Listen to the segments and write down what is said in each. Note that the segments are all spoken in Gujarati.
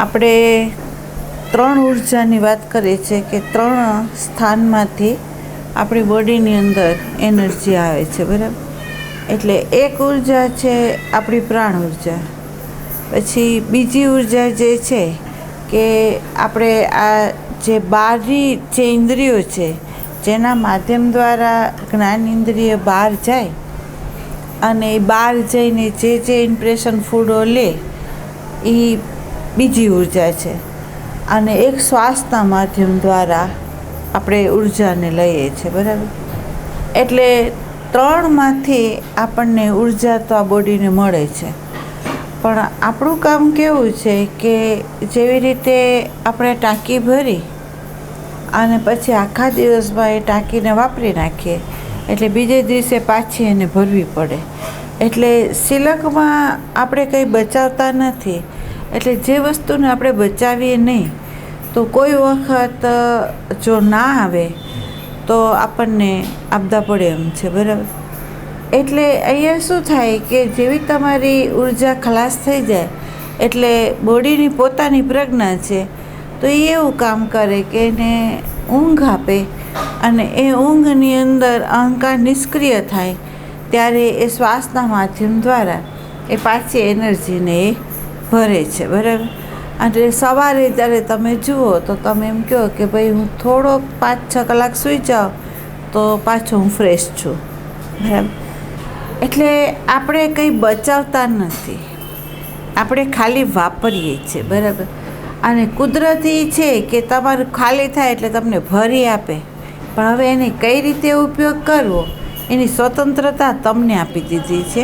આપણે 3 ઉર્જાની વાત કરીએ છીએ કે 3 સ્થાનમાંથી આપણી બોડીની અંદર એનર્જી આવે છે, બરાબર. એટલે એક ઉર્જા છે આપણી પ્રાણ ઉર્જા. પછી બીજી ઉર્જા જે છે કે આપણે આ જે બહારની જે ઇન્દ્રિયો છે જેના માધ્યમ દ્વારા જ્ઞાન ઇન્દ્રિય બહાર જાય અને એ બહાર જઈને જે ઇમ્પ્રેશન ફૂડો લે એ બીજી ઉર્જા છે. અને એક શ્વાસના માધ્યમ દ્વારા આપણે ઉર્જાને લઈએ છીએ, બરાબર. એટલે 3માંથી આપણને ઉર્જા તો આ બોડીને મળે છે. પણ આપણું કામ કેવું છે કે જેવી રીતે આપણે ટાંકી ભરી અને પછી આખા દિવસમાં એ ટાંકીને વાપરી નાખીએ એટલે બીજે દિવસે પાછી એને ભરવી પડે. એટલે સિલકમાં આપણે કંઈ બચાવતા નથી. એટલે જે વસ્તુને આપણે બચાવીએ નહીં તો કોઈ વખત જો ના આવે તો આપણને આપદા પડે એમ છે, બરાબર. એટલે અહીંયા શું થાય કે જેવી તમારી ઉર્જા ખલાસ થઈ જાય એટલે બોડીની પોતાની પ્રજ્ઞા છે તો એ એવું કામ કરે કે એને ઊંઘ આપે અને એ ઊંઘની અંદર અહંકાર નિષ્ક્રિય થાય ત્યારે એ શ્વાસના માધ્યમ દ્વારા એ પાછી એનર્જીને એ ભરે છે, બરાબર. અને સવારે જ્યારે તમે જુઓ તો તમે એમ કહો કે ભાઈ હું થોડોક 5-6 કલાક સૂઈ જાઉં તો પાછો હું ફ્રેશ છું, બરાબર. એટલે આપણે કંઈ બચાવતા નથી, આપણે ખાલી વાપરીએ છીએ, બરાબર. અને કુદરતી છે કે તમારું ખાલી થાય એટલે તમને ભરી આપે, પણ હવે એને કઈ રીતે ઉપયોગ કરવો એની સ્વતંત્રતા તમને આપી દીધી છે,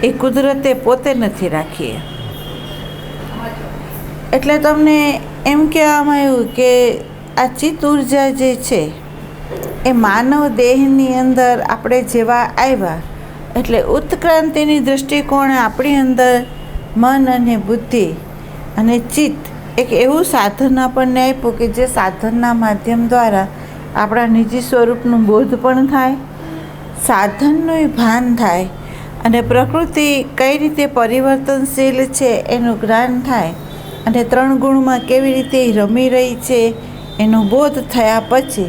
એ કુદરતે પોતે નથી રાખી. એટલે તમને એમ કહેવામાં આવ્યું કે આ ચિત્ત ઉર્જા જે છે એ માનવ દેહની અંદર આપણે જેવા આવ્યા એટલે ઉત્ક્રાંતિની દૃષ્ટિકોણે આપણી અંદર મન અને બુદ્ધિ અને ચિત્ત એક એવું સાધન આપણને આપ્યું કે જે સાધનના માધ્યમ દ્વારા આપણા નિજી સ્વરૂપનું બોધ પણ થાય, સાધનનું ભાન થાય અને પ્રકૃતિ કઈ રીતે પરિવર્તનશીલ છે એનું જ્ઞાન થાય અને 3 ગુણમાં કેવી રીતે રમી રહી છે એનો બોધ થયા પછી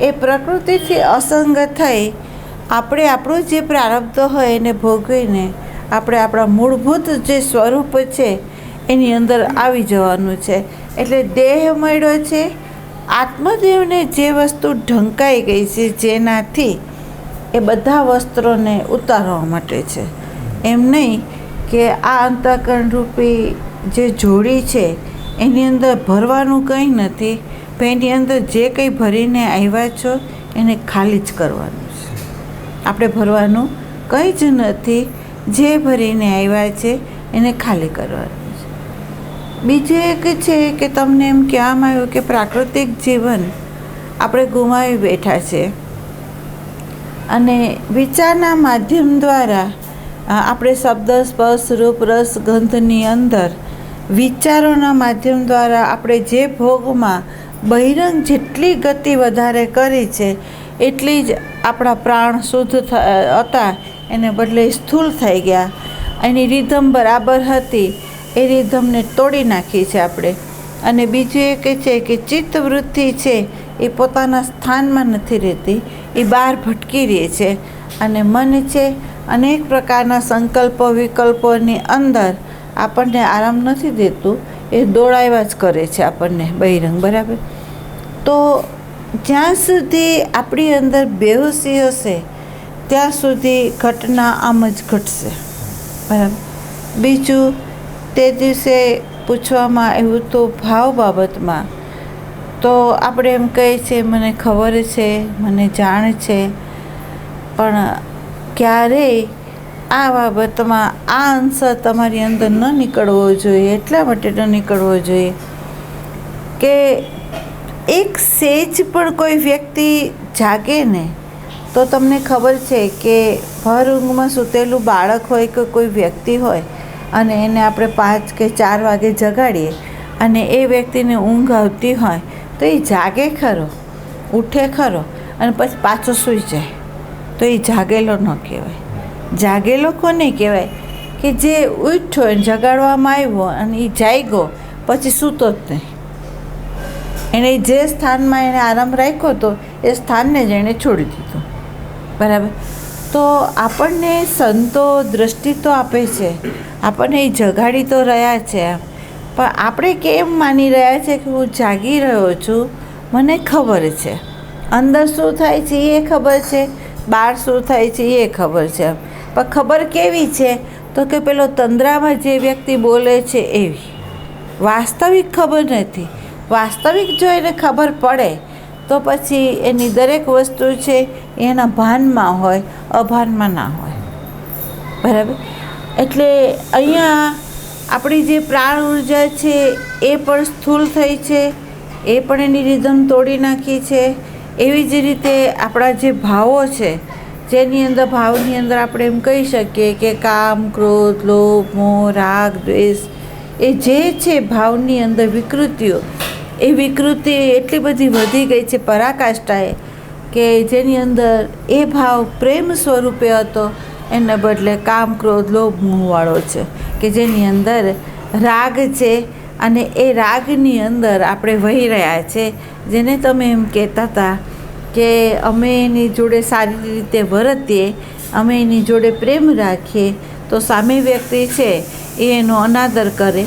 એ પ્રકૃતિથી અસંગ થઈ આપણે આપણું જે પ્રારબ્ધ હોય એને ભોગવીને આપણે આપણા મૂળભૂત જે સ્વરૂપ છે એની અંદર આવી જવાનું છે. એટલે દેહ મળ્યો છે, આત્મદેવને જે વસ્તુ ઢંકાઈ ગઈ છે જેનાથી એ બધા વસ્ત્રોને ઉતારવા માટે છે. એમ નહીં કે આ અંતઃકરણ રૂપી જે જોડી છે એની અંદર ભરવાનું કંઈ નથી, પણ એની અંદર જે કંઈ ભરીને આવ્યા છો એને ખાલી જ કરવાનું છે. આપણે ભરવાનું કંઈ જ નથી, જે ભરીને આવ્યા છે એને ખાલી કરવાનું છે. બીજું એક છે કે તમને એમ કહેવામાં આવ્યું કે પ્રાકૃતિક જીવન આપણે ગુમાવી બેઠા છે અને વિચારના માધ્યમ દ્વારા આપણે શબ્દ, સ્પર્શ, રૂપ, રસ, ગંધની અંદર વિચારોના માધ્યમ દ્વારા આપણે જે ભોગમાં બહિરંગ જેટલી ગતિ વધારે કરી છે એટલી જ આપણા પ્રાણ શુદ્ધ હતા એને બદલે સ્થૂળ થઈ ગયા. એની રિધમ બરાબર હતી એ રિધમને તોડી નાખી છે આપણે. અને બીજું એક છે કે ચિત્તવૃત્તિ છે એ પોતાના સ્થાનમાં નથી રહેતી, એ બહાર ભટકી રહે છે અને મન છે અનેક પ્રકારના સંકલ્પો વિકલ્પોની અંદર આપણને આરામ નથી દેતું, એ દોડાવ્યા જ કરે છે આપણને બહિરંગ, બરાબર. તો જ્યાં સુધી આપણી અંદર બેહોશી હશે ત્યાં સુધી ઘટના આમ જ ઘટશે, બરાબર. બીજું તે દિવસે પૂછવામાં આવ્યું તો ભાવ બાબતમાં તો આપણે એમ કહીએ છીએ મને ખબર છે, મને જાણ છે, પણ ક્યારેય આ બાબતમાં આ આન્સર તમારી અંદર ન નીકળવો જોઈએ. એટલા માટે ન નીકળવો જોઈએ કે એક સેજ પણ કોઈ વ્યક્તિ જાગે ને તો તમને ખબર છે કે ભર ઊંઘમાં સૂતેલું બાળક હોય કે કોઈ વ્યક્તિ હોય અને એને આપણે 5 કે 4 વાગે જગાડીએ અને એ વ્યક્તિને ઊંઘ આવતી હોય તો એ જાગે ખરો, ઉઠે ખરો અને પછી પાછો સૂઈ જાય, તો એ જાગેલો ન કહેવાય. જાગેલો કોને કહેવાય કે જે ઉઠ્યો જગાડવામાં આવ્યો અને એ જાગ્યો પછી સૂતો જ નહીં. એણે જે સ્થાનમાં એણે આરામ રાખ્યો હતો એ સ્થાનને જ એણે છોડી દીધું. બરાબર. તો આપણને સંતો દૃષ્ટિ તો આપે છે, આપણને એ જગાડી તો રહ્યા છે, પણ આપણે કેમ માની રહ્યા છે કે હું જાગી રહ્યો છું, મને ખબર છે, અંદર શું થાય છે એ ખબર છે, બહાર શું થાય છે એ ખબર છે, પણ ખબર કેવી છે તો કે પેલો તંદ્રામાં જે વ્યક્તિ બોલે છે એવી. વાસ્તવિક ખબર નથી. વાસ્તવિક જો એને ખબર પડે તો પછી એની દરેક વસ્તુ છે એના ભાનમાં હોય, અભાનમાં ના હોય. બરાબર. એટલે અહીંયા આપણી જે પ્રાણ ઉર્જા છે એ પણ સ્થૂળ થઈ છે, એ પણ એની રીધમ તોડી નાખી છે. એવી જ રીતે આપણા જે ભાવો છે, જેની અંદર ભાવની અંદર આપણે એમ કહી શકીએ કે કામ, ક્રોધ, લોભ, મોહ, રાગ, દ્વેષ, એ જે છે ભાવની અંદર વિકૃતિઓ, એ વિકૃતિ એટલી બધી વધી ગઈ છે પરાકાષ્ઠાએ કે જેની અંદર એ ભાવ પ્રેમ સ્વરૂપે હતો એને બદલે કામ, ક્રોધ, લોભ, મોહવાળો છે, કે જેની અંદર રાગ છે. અને એ રાગની અંદર આપણે વહી રહ્યા છે. જેને તમે એમ કહેતા હતા કે અમે એની જોડે સારી રીતે વર્તીએ, અમે એની જોડે પ્રેમ રાખીએ તો સામે વ્યક્તિ છે એ એનો અનાદર કરે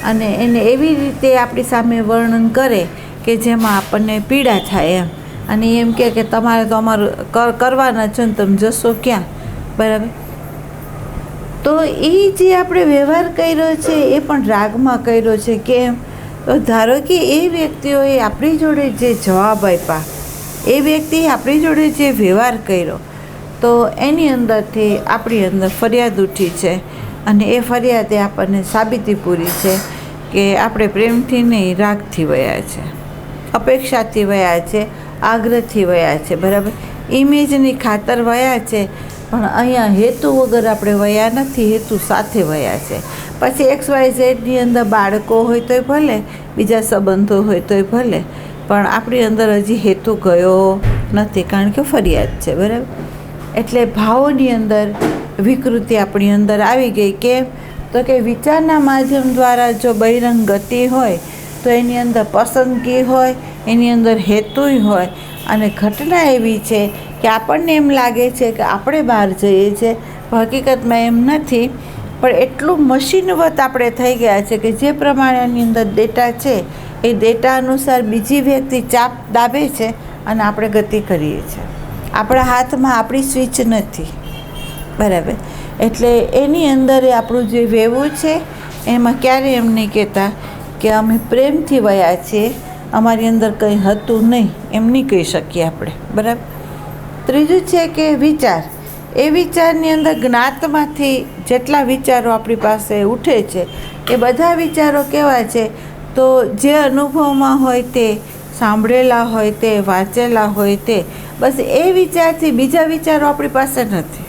અને એને એવી રીતે આપણી સામે વર્ણન કરે કે જેમાં આપણને પીડા થાય એમ. અને એમ કે તમારે તો અમારું કરવાના છે ને તમે જશો ક્યાં. બરાબર. તો એ જે આપણે વ્યવહાર કર્યો છે એ પણ રાગમાં કર્યો છે. કેમ? તો ધારો કે એ વ્યક્તિઓએ આપણી જોડે જે જવાબ આપ્યા, એ વ્યક્તિએ આપણી જોડે જે વ્યવહાર કર્યો, તો એની અંદરથી આપણી અંદર ફરિયાદ ઉઠી છે અને એ ફરિયાદે આપણને સાબિતી પૂરી છે કે આપણે પ્રેમથી નહીં, રાગથી વયા છે, અપેક્ષાથી વયા છે, આગ્રહથી વયા છે. બરાબર. ઇમેજની ખાતર વયા છે, પણ અહીંયા હેતુ વગર આપણે વયા નથી, હેતુ સાથે વયા છે. પછી XYZની અંદર બાળકો હોય તોય ભલે, બીજા સંબંધો હોય તોય ભલે, પણ આપણી અંદર હજી હેતુ ગયો નથી, કારણ કે ફરિયાદ છે. બરાબર. એટલે ભાવોની અંદર વિકૃતિ આપણી અંદર આવી ગઈ. કેમ? તો કે વિચારના માધ્યમ દ્વારા જો બહિરંગ ગતિ હોય તો એની અંદર પસંદગી હોય, એની અંદર હેતુય હોય, અને ઘટના એવી છે કે આપણને એમ લાગે છે કે આપણે બહાર જઈએ છીએ, હકીકતમાં એમ નથી. પણ એટલું મશીનવત આપણે થઈ ગયા છે કે જે પ્રમાણેની અંદર ડેટા છે એ ડેટા અનુસાર બીજી વ્યક્તિ ચાપ દાબે છે અને આપણે ગતિ કરીએ છીએ. આપણા હાથમાં આપણી સ્વિચ નથી. બરાબર. એટલે એની અંદર આપણું જે વહેવું છે એમાં ક્યારેય એમ નહીં કહેતા કે અમે પ્રેમથી વયા છીએ, અમારી અંદર કંઈ હતું નહીં, એમ નહીં કહી શકીએ આપણે. બરાબર. ત્રીજું છે કે વિચાર. એ વિચારની અંદર જ્ઞાતમાંથી જેટલા વિચારો આપણી પાસે ઉઠે છે એ બધા વિચારો કેવા છે, તો જે અનુભવમાં હોય તે, સાંભળેલા હોય તે, વાંચેલા હોય તે, બસ એ વિચારથી બીજા વિચારો આપણી પાસે નથી.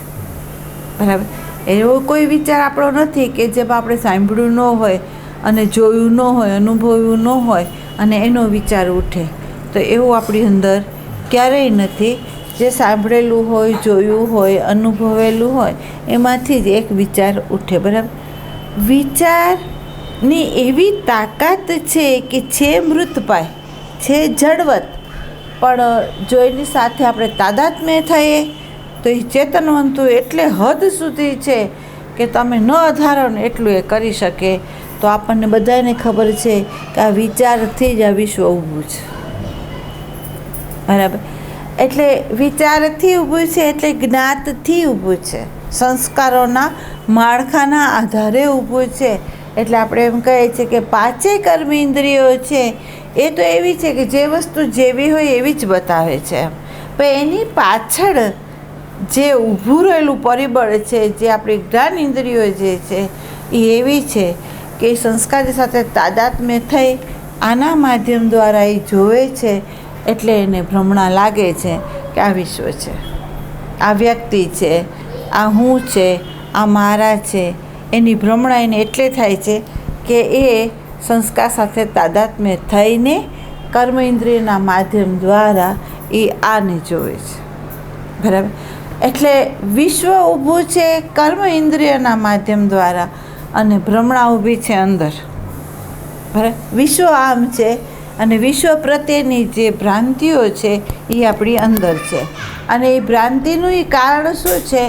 બરાબર. એવો કોઈ વિચાર આપણો નથી કે જેમાં આપણે સાંભળ્યું ન હોય અને જોયું ન હોય, અનુભવ્યું ન હોય અને એનો વિચાર ઉઠે. તો એવું આપણી અંદર ક્યારેય નથી. જે સાંભળેલું હોય, જોયું હોય, અનુભવેલું હોય, એમાંથી જ એક વિચાર ઉઠે. બરાબર. વિચારની એવી તાકાત છે કે છે મૃતપાય, છે જડવત, પણ જો એની સાથે આપણે તાદાત્મ્ય થઈએ તો એ ચેતનવંતુ એટલે હદ સુધી છે કે તમે ન ધારો ને એટલું એ કરી શકે. તો આપણને બધાને ખબર છે કે આ વિચારથી જ આ વિશ્વ ઊભું છે. બરાબર. એટલે વિચારથી ઊભું છે, એટલે જ્ઞાતથી ઊભું છે, સંસ્કારોના માળખાના આધારે ઊભું છે. એટલે આપણે એમ કહીએ છીએ કે પાંચેય કર્મ ઇન્દ્રિયો છે એ તો એવી છે કે જે વસ્તુ જેવી હોય એવી જ બતાવે છે. પણ એની પાછળ જે ઊભું રહેલું પરિબળ છે, જે આપણી જ્ઞાન ઇન્દ્રિયો જે છે એ એવી છે કે એ સંસ્કારી સાથે તાદાત્મ્ય થઈ આના માધ્યમ દ્વારા એ જોવે છે. એટલે એને ભ્રમણા લાગે છે કે આ વિશ્વ છે, આ વ્યક્તિ છે, આ હું છે, આ મારા છે. એની ભ્રમણા એને એટલે થાય છે કે એ સંસ્કાર સાથે તાદાત્મ્ય થઈને કર્મ ઇન્દ્રિયના માધ્યમ દ્વારા એ આને જોવે છે. બરાબર. એટલે વિશ્વ ઊભું છે કર્મ ઇન્દ્રિયના માધ્યમ દ્વારા અને ભ્રમણા ઊભી છે અંદર. બરાબર. વિશ્વ આમ છે અને વિશ્વ પ્રત્યેની જે ભ્રાંતિઓ છે એ આપણી અંદર છે. અને એ ભ્રાંતિનું એ કારણ શું છે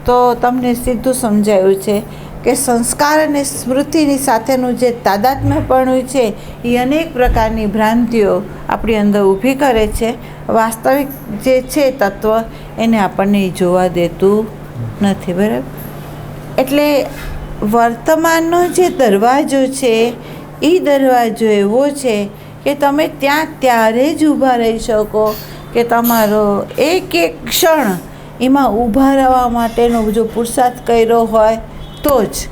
તો તમને સીધું સમજાયું છે કે સંસ્કાર અને સ્મૃતિની સાથેનું જે તાદાત્મ્યપણું છે એ અનેક પ્રકારની ભ્રાંતિઓ આપણી અંદર ઊભી કરે છે. વાસ્તવિક જે છે તત્વ એને આપણને જોવા દેતું નથી. બરાબર. એટલે વર્તમાનનો જે દરવાજો છે એ દરવાજો એવો છે કે તમે ત્યાં ત્યારે જ ઊભા રહી શકો કે તમારો એક એક ક્ષણ એમાં ઊભા રહેવા માટેનો જો પુરુષાર્થ કર્યો હોય તો જ.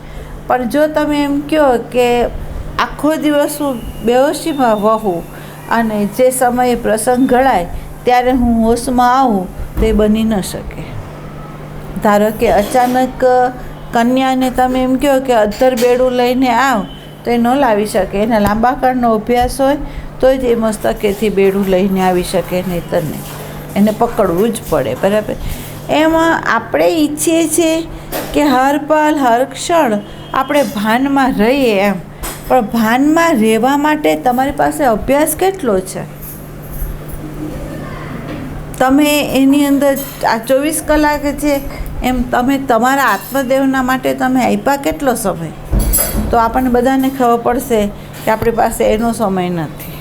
પણ જો તમે એમ કહો કે આખો દિવસ હું બેહોશીમાં વહું અને જે સમયે પ્રસંગ ઘડાય ત્યારે હું હોશમાં આવું તો એ બની ન શકે. ધારો કે અચાનક કન્યાને તમે એમ કહો કે અધ્ધર બેડું લઈને આવ તો એ ન લાવી શકે. એને લાંબા કાળનો અભ્યાસ હોય તો જ એ મસ્તકેથી બેડું લઈને આવી શકે, નહીંતર નહીં. એને પકડવું જ પડે. બરાબર. એમાં આપણે ઈચ્છીએ છીએ કે હર પલ હર ક્ષણ આપણે ભાનમાં રહીએ એમ, પણ ભાનમાં રહેવા માટે તમારી પાસે અભ્યાસ કેટલો છે? તમે એની અંદર આ 24 કલાક છે એમ તમે તમારા આત્મદેવના માટે તમે આપ્યા કેટલો સમય? તો આપણને બધાને ખબર પડશે કે આપણી પાસે એનો સમય નથી.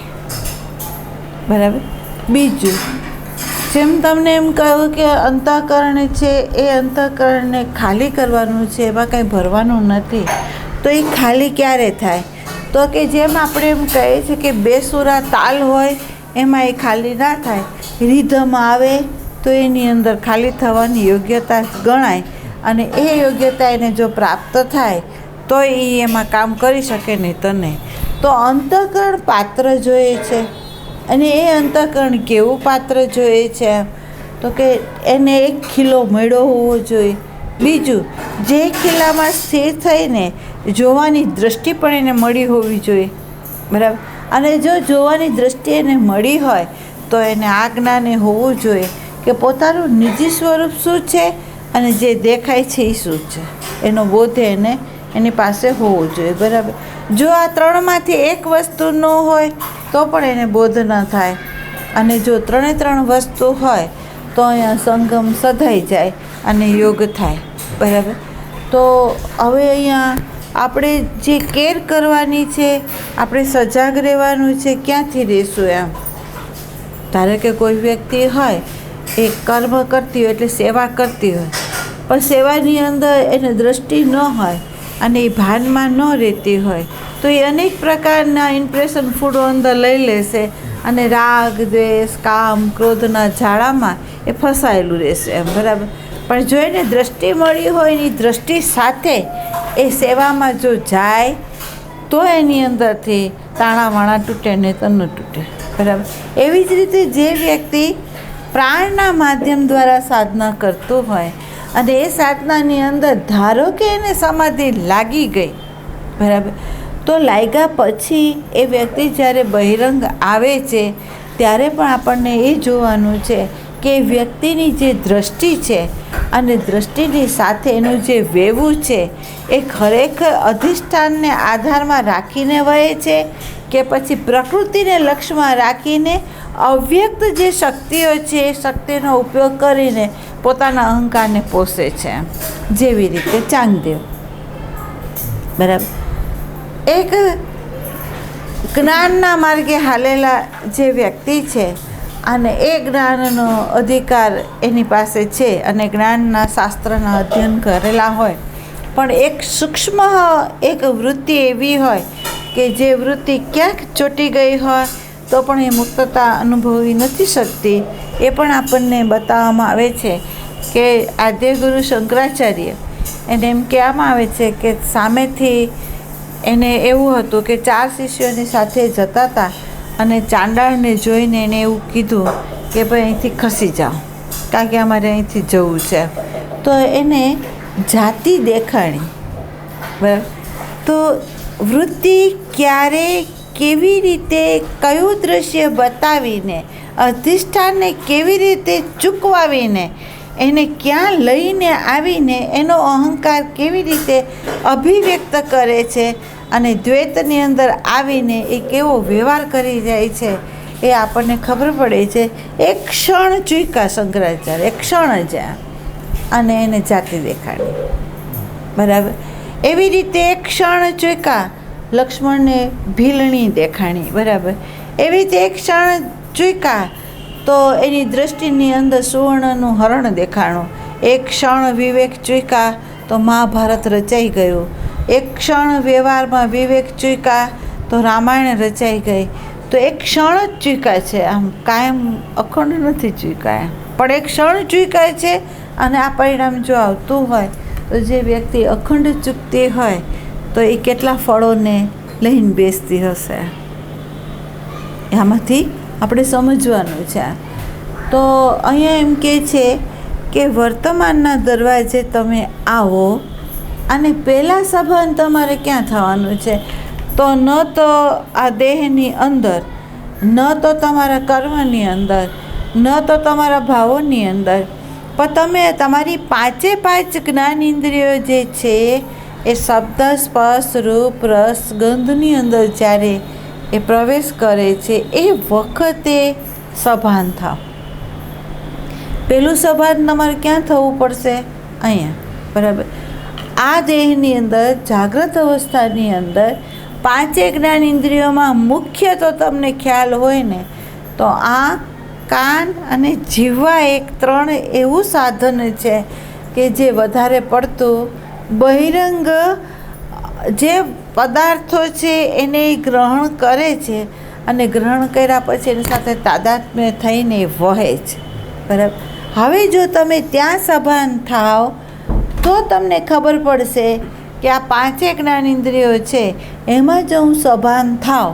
બરાબર. બીજું, જેમ તમને એમ કહ્યું કે અંતઃકરણ છે એ અંતઃકરણને ખાલી કરવાનું છે, એમાં કંઈ ભરવાનું નથી. તો એ ખાલી ક્યારે થાય? તો કે જેમ આપણે એમ કહીએ છીએ કે બેસુરા તાલ હોય એમાં એ ખાલી ના થાય. રિધમ આવે તો એની અંદર ખાલી થવાની યોગ્યતા ગણાય અને એ યોગ્યતા એને જો પ્રાપ્ત થાય તો એ એમાં કામ કરી શકે, નહીં તો નહીં. તો અંતઃકરણ પાત્ર જોઈએ છે. અને એ અંતઃકરણ કેવું પાત્ર જોઈએ છે? તો કે એને એક ખીલો મળ્યો હોવો જોઈએ. બીજું, જે ખીલામાં સ્થિર થઈને જોવાની દૃષ્ટિ પણ એને મળી હોવી જોઈએ. બરાબર. અને જો જોવાની દૃષ્ટિ એને મળી હોય તો એને આ જ્ઞાન હોવું જોઈએ કે પોતાનું નિજી સ્વરૂપ શું છે અને જે દેખાય છે એ શું છે. એનો બોધ એને એની પાસે હોવો જોઈએ. બરાબર. જો આ ત્રણમાંથી એક વસ્તુ ન હોય તો પણ એને બોધ ન થાય. અને જો ત્રણ વસ્તુ હોય તો અહીંયા સંગમ સધાઈ જાય અને યોગ થાય. બરાબર. તો હવે અહીંયા આપણે જે કેર કરવાની છે, આપણે સજાગ રહેવાનું છે, ક્યાંથી રહેશું એમ. ધારો કે કોઈ વ્યક્તિ હોય એ કર્મ કરતી હોય એટલે સેવા કરતી હોય, પણ સેવાની અંદર એને દૃષ્ટિ ન હોય અને એ ભાનમાં ન રહેતી હોય તો એ અનેક પ્રકારના ઇમ્પ્રેશન ફૂડો અંદર લઈ લેશે અને રાગ, દ્વેષ, કામ, ક્રોધના જાળામાં એ ફસાયેલું રહેશે એમ. બરાબર. પણ જો એને દૃષ્ટિ મળી હોય એની દૃષ્ટિ સાથે એ સેવામાં જો જાય તો એની અંદરથી તાણાવાણા તૂટે ને તો ન તૂટે. બરાબર. એવી જ રીતે જે વ્યક્તિ પ્રાણના માધ્યમ દ્વારા સાધના કરતું હોય અને એ સાધનાની અંદર ધારો કે એને સમાધિ લાગી ગઈ. બરાબર. તો લાગ્યા પછી એ વ્યક્તિ જ્યારે બહિરંગ આવે છે ત્યારે પણ આપણને એ જોવાનું છે કે વ્યક્તિની જે દૃષ્ટિ છે અને દૃષ્ટિની સાથે એનું જે વહેવું છે એ ખરેખર અધિષ્ઠાનને આધારમાં રાખીને વહે છે કે પછી પ્રકૃતિને લક્ષ્યમાં રાખીને અવ્યક્ત જે શક્તિઓ છે એ શક્તિનો ઉપયોગ કરીને પોતાના અહંકારને પોષે છે. જેવી રીતે ચાંગદેવ. બરાબર. એક જ્ઞાનના માર્ગે હાલેલા જે વ્યક્તિ છે અને એ જ્ઞાનનો અધિકાર એની પાસે છે અને જ્ઞાનના શાસ્ત્રના અધ્યયન કરેલા હોય, પણ એક સૂક્ષ્મ એક વૃત્તિ એવી હોય કે જે વૃત્તિ ક્યાંક ચોંટી ગઈ હોય તો પણ એ મુક્તતા અનુભવી નથી શકતી. એ પણ આપણને બતાવવામાં આવે છે કે આદ્યગુરુ શંકરાચાર્ય એને એમ કહેવામાં આવે છે કે સામેથી એને એવું હતું કે 4 શિષ્યોની સાથે જતા હતા અને ચાંડાળને જોઈને એને એવું કીધું કે ભાઈ અહીંથી ખસી જાઓ, કારણ કે અમારે અહીંથી જવું છે. તો એને જાતિ દેખાણી. બરાબર. તો વૃત્તિ ક્યારે કેવી રીતે કયું દૃશ્ય બતાવીને અધિષ્ઠાનને કેવી રીતે ચૂકવાવીને એને ક્યાં લઈને આવીને એનો અહંકાર કેવી રીતે અભિવ્યક્ત કરે છે અને દ્વૈતની અંદર આવીને એ કેવો વ્યવહાર કરી જાય છે એ આપણને ખબર પડે છે. એક ક્ષણ ચૂક્યા શંકરાચાર્ય, એક ક્ષણ જ અને એને જાતિ દેખાડી. બરાબર. એવી રીતે એક ક્ષણ ચૂક્યા લક્ષ્મણને ભીલણી દેખાણી. બરાબર. એવી રીતે એક ક્ષણ ચૂક્યા તો એની દૃષ્ટિની અંદર સુવર્ણનું હરણ દેખાણું. એક ક્ષણ વિવેક ચૂક્યા તો મહાભારત રચાઈ ગયું. એક ક્ષણ વ્યવહારમાં વિવેક ચૂક્યા તો રામાયણ રચાઈ ગઈ. તો એક ક્ષણ જ ચૂક્યા છે, આમ કાયમ અખંડ નથી ચૂક્યા, પણ એક ક્ષણ ચૂક્યા છે. અને આ પરિણામ જો આવતું હોય તો જે વ્યક્તિ અખંડ ચૂકતી હોય તો એ કેટલા ફળોને લઈને બેસતી હશે, આમાંથી આપણે સમજવાનું છે. તો અહીંયા એમ કહે છે કે વર્તમાનના દરવાજે તમે આવો અને પહેલાં સભાન તમારે ક્યાં થવાનું છે? તો ન તો આ દેહની અંદર, ન તો તમારા કર્મની અંદર, ન તો તમારા ભાવોની અંદર, પણ તમે તમારી 5 જ્ઞાન ઇન્દ્રિયો જે છે એ શબ્દ, સ્પર્શ, રૂપ, રસ, ગંધની અંદર જ્યારે એ પ્રવેશ કરે છે એ વખતે સભાન થાવ. પહેલું સભાન તમારે ક્યાં થવું પડશે? અહીંયા. બરાબર. આ દેહની અંદર, જાગ્રત અવસ્થાની અંદર 5 જ્ઞાન ઇન્દ્રિયોમાં મુખ્ય તો તમને ખ્યાલ હોય ને તો આંખ, કાન અને જીહવા એક 3 એવું સાધન છે કે જે વધારે પડતું બહિરંગ જે પદાર્થો છે એને ગ્રહણ કરે છે અને ગ્રહણ કર્યા પછી એની સાથે તાદાત્મ્ય થઈને વહે છે. બરાબર. હવે જો તમે ત્યાં સભાન થાવ તો તમને ખબર પડશે કે આ 5 જ્ઞાન ઇન્દ્રિયો છે એમાં જો હું સભાન થાવ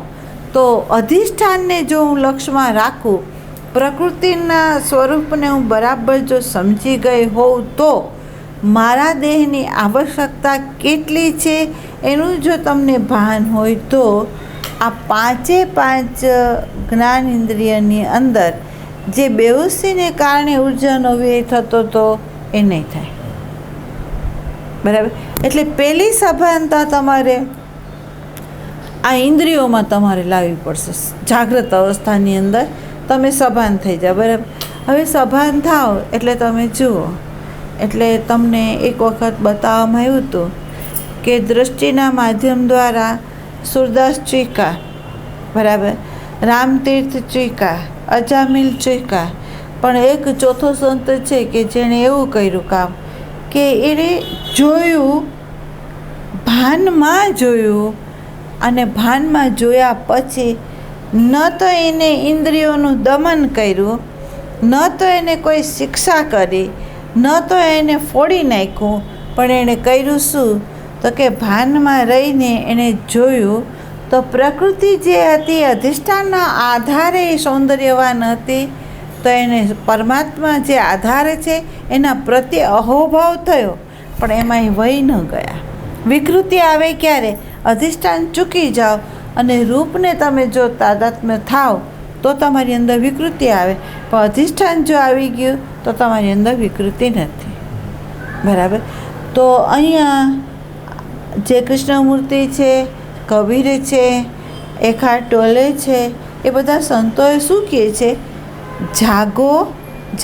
તો અધિષ્ઠાનને જો હું લક્ષ્યમાં રાખું, પ્રકૃતિના સ્વરૂપને હું બરાબર જો સમજી ગઈ હોઉં તો મારા દેહની આવશ્યકતા કેટલી છે એનું જો તમને ભાન હોય તો આ 5 જ્ઞાન ઇન્દ્રિયની અંદર જે બેહોશીને કારણે ઉર્જાનો વ્યય થતો હતો એ નહીં થાય. બરાબર. એટલે પહેલી સભાનતા તમારે આ ઇન્દ્રિયોમાં તમારે લાવવી પડશે. જાગ્રત અવસ્થાની અંદર તમે સભાન થઈ જાઓ. બરાબર. હવે સભાન થાવ એટલે તમે જુઓ, એટલે તમને એક વખત બતાવવામાં આવ્યું હતું કે દૃષ્ટિના માધ્યમ દ્વારા સુરદાસ ચૂક્યા. બરાબર. રામતીર્થ ચૂક્યા, અજામિલ ચૂક્યા, પણ એક ચોથો સંત છે કે જેણે એવું કર્યું કામ કે એણે જોયું, ભાનમાં જોયું, અને ભાનમાં જોયા પછી ન તો એને ઇન્દ્રિયોનું દમન કર્યું, ન તો એને કોઈ શિક્ષા કરી, ન તો એને ફોડી નાખ્યું, પણ એણે કર્યું શું? તો કે ભાનમાં રહીને એણે જોયું તો પ્રકૃતિ જે હતી અધિષ્ઠાનના આધારે સૌંદર્યવાન હતી, તો એને પરમાત્મા જે આધારે છે એના પ્રત્યે અહોભાવ થયો, પણ એમાં એ વહી ન ગયા. વિકૃતિ આવે ક્યારે? અધિષ્ઠાન ચૂકી જાઓ અને રૂપને તમે જો તાદાત્મ્ય થાવ તો તમારી અંદર વિકૃતિ આવે, પણ અધિષ્ઠાન જો આવી ગયું તો તમારી અંદર વિકૃતિ નથી. બરાબર. તો અહીંયા જે કૃષ્ણમૂર્તિ છે, કબીર છે, એખાર ટોલે છે, એ બધા સંતોએ શું કહે છે? જાગો,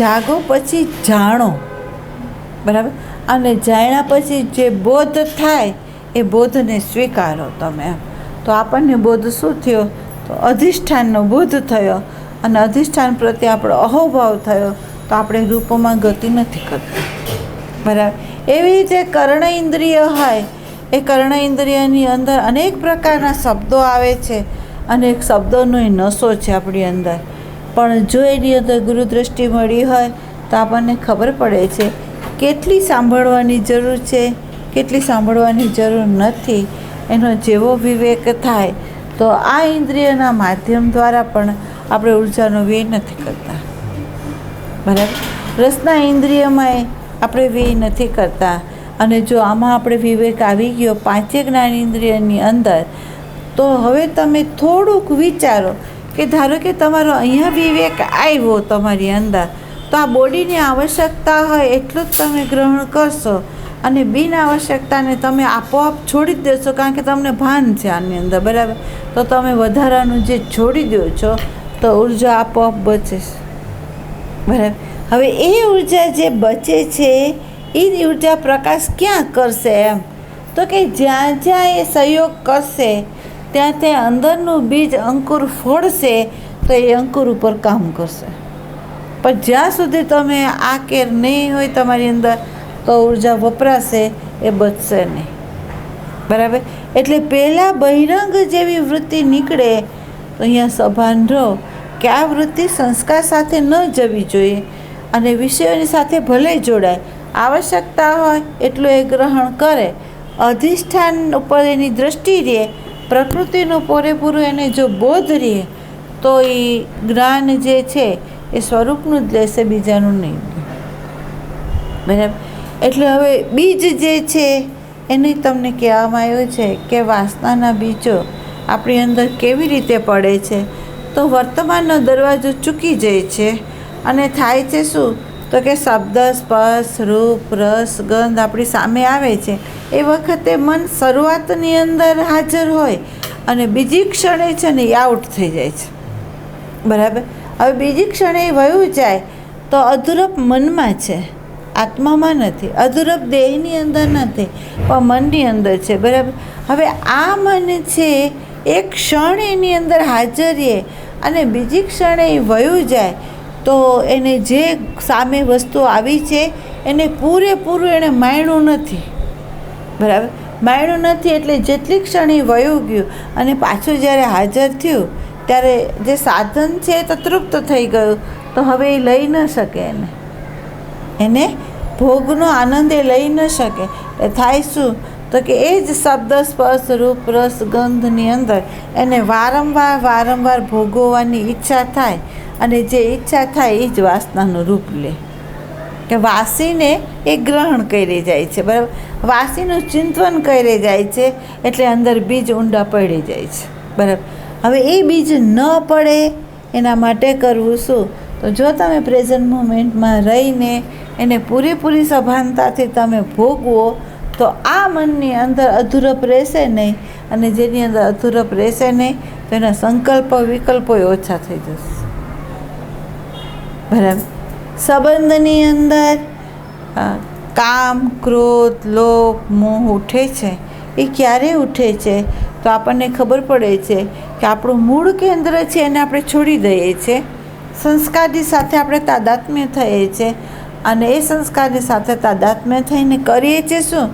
જાગો પછી જાણો. બરાબર. અને જાણ્યા પછી જે બોધ થાય એ બોધને સ્વીકારો તમે. તો આપણને બોધ શું થયો? તો અધિષ્ઠાનનો બોધ થયો, અને અધિષ્ઠાન પ્રત્યે આપણો અહોભાવ થયો, તો આપણે રૂપમાં ગતિ નથી કરતા. બરાબર. એવી રીતે કર્ણ ઇન્દ્રિય હોય, એ કર્ણ ઇન્દ્રિયની અંદર અનેક પ્રકારના શબ્દો આવે છે, અનેક શબ્દોનો એ નશો છે આપણી અંદર, પણ જો એની અંદર ગુરુ દ્રષ્ટિ મળી હોય તો આપણને ખબર પડે છે કેટલી સાંભળવાની જરૂર છે, કેટલી સાંભળવાની જરૂર નથી. એનો જેવો વિવેક થાય તો આ ઇન્દ્રિયના માધ્યમ દ્વારા પણ આપણે ઉર્જાનો વ્યય નથી કરતા. બરાબર. રસના ઇન્દ્રિયમાં આપણે વ્યય નથી કરતા, અને જો આમાં આપણે વિવેક આવી ગયો 5 જ્ઞાન ઇન્દ્રિયની અંદર, તો હવે તમે થોડુંક વિચારો કે ધારો કે તમારો અહીંયા વિવેક આવ્યો તમારી અંદર, તો આ બોડીની આવશ્યકતા હોય એટલું જ તમે ગ્રહણ કરશો, અને બિન આવશ્યકતાને તમે આપોઆપ છોડી જ દેશો, કારણ કે તમને ભાન છે આની અંદર, બરાબર. તો તમે વધારાનું જે છોડી દો છો તો ઉર્જા આપોઆપ બચે છે, બરાબર. હવે એ ઉર્જા જે બચે છે એ ઉર્જા પ્રકાશ ક્યાં કરશે એમ, તો કે જ્યાં જ્યાં એ સહયોગ કરશે ત્યાં ત્યાં અંદરનું બીજ અંકુર ફોડશે તો એ અંકુર ઉપર કામ કરશે. પણ જ્યાં સુધી તમે આ કેર નહીં હોય તમારી અંદર તો ઉર્જા વપરાશે એ બચશે નહીં, બરાબર. એટલે પહેલાં બહિરંગ જેવી વૃત્તિ નીકળે તો અહીંયા સભાન રહો કે આ વૃત્તિ સંસ્કાર સાથે ન જવી જોઈએ અને વિષયોની સાથે ભલે જોડાય, આવશ્યકતા હોય એટલું એ ગ્રહણ કરે, અધિષ્ઠાન ઉપર એની દ્રષ્ટિ રહે, પ્રકૃતિનું પૂરેપૂરું એને જો બોધ રહે તો એ જ્ઞાન જે છે એ સ્વરૂપનું જ લેશે, બીજાનું નહીં, બરાબર. એટલે હવે બીજ જે છે એને તમને કહેવામાં આવ્યું છે કે વાસનાના બીજો આપણી અંદર કેવી રીતે પડે છે, તો વર્તમાનનો દરવાજો ચૂકી જાય છે અને થાય છે શું, તો કે શબ્દ, સ્પર્શ, રૂપ, રસ, ગંધ આપણી સામે આવે છે એ વખતે મન શરૂઆતની અંદર હાજર હોય અને બીજી ક્ષણે છે ને એ આઉટ થઈ જાય છે, બરાબર. હવે બીજી ક્ષણે વયું જાય તો અધૂરપ મનમાં છે, આત્મામાં નથી, અધૂરપ દેહની અંદર નથી પણ મનની અંદર છે, બરાબર. હવે આ મન છે એક ક્ષણ એની અંદર હાજર રહે અને બીજી ક્ષણે વયું જાય તો એને જે સામે વસ્તુ આવી છે એને પૂરેપૂરું એણે માણ્યું નથી, બરાબર. માણ્યું નથી એટલે જેટલી ક્ષણે વયું ગયું અને પાછું જ્યારે હાજર થયું ત્યારે જે સાધન છે એ તો તૃપ્ત થઈ ગયું, તો હવે એ લઈ ન શકે, એને ભોગનો આનંદ એ લઈ ન શકે. એ થાય શું, તો કે એ જ શબ્દ, સ્પર્શ, રૂપ, રસ, ગંધની અંદર એને વારંવાર ભોગવવાની ઈચ્છા થાય અને જે ઈચ્છા થાય એ જ વાસનાનું રૂપ લે, કે વાસીને એ ગ્રહણ કરી જાય છે, બરાબર. વાસીનું ચિંતન કરી જાય છે એટલે અંદર બીજ ઊંડા પડી જાય છે, બરાબર. હવે એ બીજ ન પડે એના માટે કરવું શું, તો જો તમે પ્રેઝન્ટ મોમેન્ટમાં રહીને એને પૂરેપૂરી સભાનતાથી તમે ભોગવો તો આ મનની અંદર અધૂરપ રહેશે નહીં, અને જેની અંદર અધૂરપ રહેશે નહીં તો એના સંકલ્પ વિકલ્પો ઓછા થઈ જશે, બરાબર. સંબંધની અંદર કામ, ક્રોધ, લોભ, મોહ ઉઠે છે એ ક્યારે ઉઠે છે, તો આપણને ખબર પડે છે કે આપણું મૂળ કેન્દ્ર છે એને આપણે છોડી દઈએ છીએ, સંસ્કારની સાથે આપણે તાદાત્મ્ય થઈએ છીએ અને એ સંસ્કારની સાથે તાદાત્મ્ય થઈને કરીએ છીએ શું,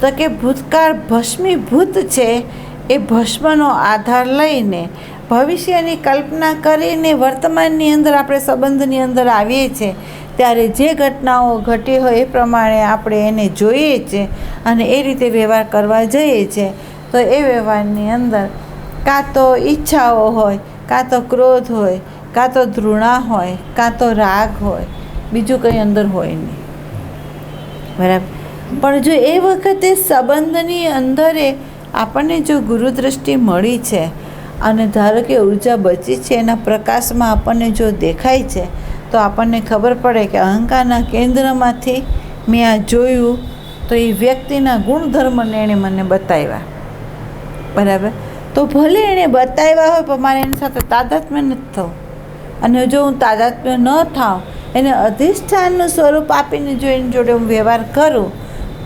તો કે ભૂતકાળ ભસ્મીભૂત છે એ ભસ્મનો આધાર લઈને ભવિષ્યની કલ્પના કરીને વર્તમાનની અંદર આપણે સંબંધની અંદર આવીએ છીએ ત્યારે જે ઘટનાઓ ઘટી હોય એ પ્રમાણે આપણે એને જોઈએ છીએ અને એ રીતે વ્યવહાર કરવા જઈએ છીએ. તો એ વ્યવહારની અંદર કાં તો ઈચ્છાઓ હોય, કાં તો ક્રોધ હોય, કાં તો ધૃણા હોય, કાં તો રાગ હોય, બીજું કંઈ અંદર હોય નહીં, બરાબર. પણ જો એ વખતે સંબંધની અંદરે આપણને જો ગુરુદૃષ્ટિ મળી છે અને ધારો કે ઉર્જા બચી છે એના પ્રકાશમાં આપણને જો દેખાય છે તો આપણને ખબર પડે કે અહંકારના કેન્દ્રમાંથી મેં આ જોયું તો એ વ્યક્તિના ગુણધર્મને એણે મને બતાવ્યા, બરાબર. તો ભલે એણે બતાવ્યા હોય પણ મારે એની સાથે તાદાત્મ્ય નથી થવું, અને જો હું તાદાત્મ્ય ન થાઉં એને અધિષ્ઠાનનું સ્વરૂપ આપીને જો એની જોડે હું વ્યવહાર કરું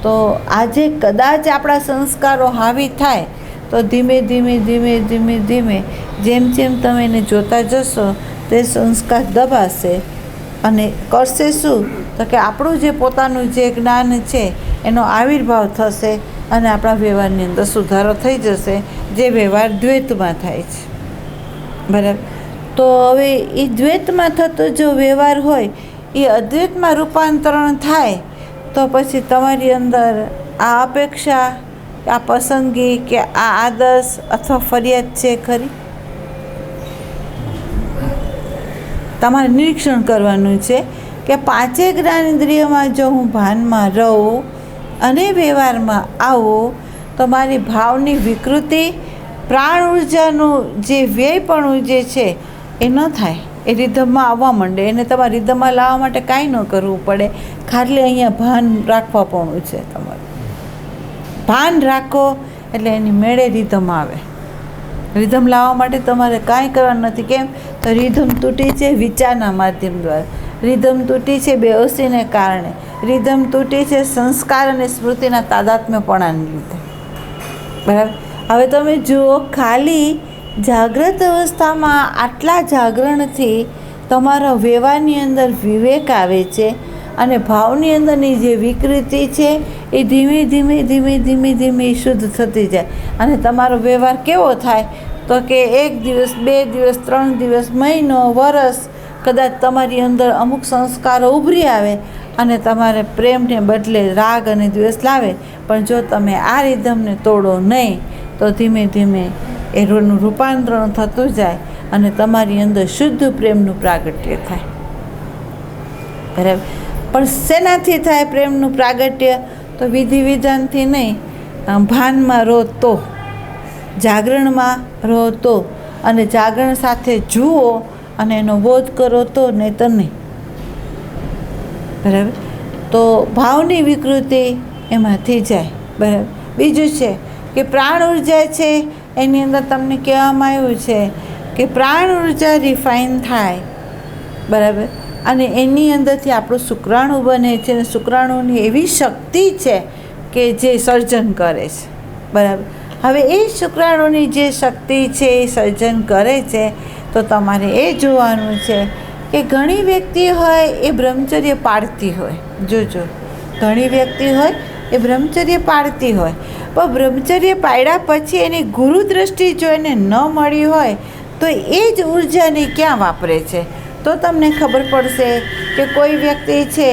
તો આજે કદાચ આપણા સંસ્કારો હાવી થાય તો ધીમે ધીમે જેમ જેમ તમે એને જોતા જશો તે સંસ્કાર દબાશે અને કરશે શું, તો કે આપણું જે પોતાનું જે જ્ઞાન છે એનો આવિર્ભાવ થશે અને આપણા વ્યવહારની અંદર સુધારો થઈ જશે, જે વ્યવહાર દ્વૈતમાં થાય છે, બરાબર. તો હવે એ દ્વૈતમાં થતો જો વ્યવહાર હોય એ અદ્વૈતમાં રૂપાંતરણ થાય તો પછી તમારી અંદર આ અપેક્ષા, આ પસંદગી કે આ આદર્શ અથવા ફરિયાદ છે ખરી? તમારે નિરીક્ષણ કરવાનું છે કે પાંચે જ્ઞાનેન્દ્રિયોમાં જો હું ભાનમાં રહું અને વ્યવહારમાં આવું તો મારી ભાવની વિકૃતિ, પ્રાણ ઉર્જાનું જે વ્યયપણું જે છે એ ન થાય, એ રિધમમાં આવવા માંડે. એને તમારે રિધમમાં લાવવા માટે કાંઈ ન કરવું પડે, ખાલી અહીંયા ભાન રાખવા પણ છે તમારે. ભાન રાખો એટલે એની મેળે રિધમ આવે. રિધમ લાવવા માટે તમારે કાંઈ કરવાનું નથી. કેમ? તો રિધમ તૂટી છે વિચારના માધ્યમ દ્વારા, રિધમ તૂટી છે બેહોશીને કારણે, રિધમ તૂટી છે સંસ્કાર અને સ્મૃતિના તાદાત્મ્યપણાને લીધે. બરાબર. હવે તમે જુઓ, ખાલી જાગ્રત અવસ્થામાં આટલા જાગરણથી તમારા વ્યવહારની અંદર વિવેક આવે છે અને ભાવની અંદરની જે વિકૃતિ છે એ ધીમે ધીમે ધીમે ધીમે ધીમે શુદ્ધ થતી જાય. અને તમારો વ્યવહાર કેવો થાય? તો કે 1 દિવસ, 2 દિવસ, 3 દિવસ, મહિનો, વરસ, કદાચ તમારી અંદર અમુક સંસ્કારો ઉભરી આવે અને તમારે પ્રેમને બદલે રાગ અને દ્વેષ લાવે. પણ જો તમે આ રિધમને તોડો નહીં તો ધીમે ધીમે એનું રૂપાંતરણ થતું જાય અને તમારી અંદર શુદ્ધ પ્રેમનું પ્રાગટ્ય થાય. બરાબર. પણ શેનાથી થાય પ્રેમનું પ્રાગટ્ય? તો વિધિ વિધાનથી નહીં, ભાનમાં રહો તો, જાગરણમાં રહો તો, અને જાગરણ સાથે જુઓ અને એનો બોધ કરો તો, નહીં તો નહીં. બરાબર. તો ભાવની વિકૃતિ એમાંથી જાય. બરાબર. બીજું છે કે પ્રાણ ઉર્જા છે એની અંદર તમને કહેવામાં આવ્યું છે કે પ્રાણ ઉર્જા રિફાઇન થાય. બરાબર. અને એની અંદરથી આપણું શુક્રાણુ બને છે અને શુક્રાણુની એવી શક્તિ છે કે જે સર્જન કરે છે. બરાબર. હવે એ શુક્રાણુની જે શક્તિ છે એ સર્જન કરે છે તો તમારે એ જોવાનું છે કે ઘણી વ્યક્તિ હોય એ બ્રહ્મચર્ય પાળતી હોય. જોજો, ઘણી વ્યક્તિ હોય એ બ્રહ્મચર્ય પાળતી હોય, પણ બ્રહ્મચર્ય પાળ્યા પછી એની ગુરુ દ્રષ્ટિ જો એને ન મળી હોય તો એ જ ઉર્જાને ક્યાં વાપરે છે? તો તમને ખબર પડશે કે કોઈ વ્યક્તિ છે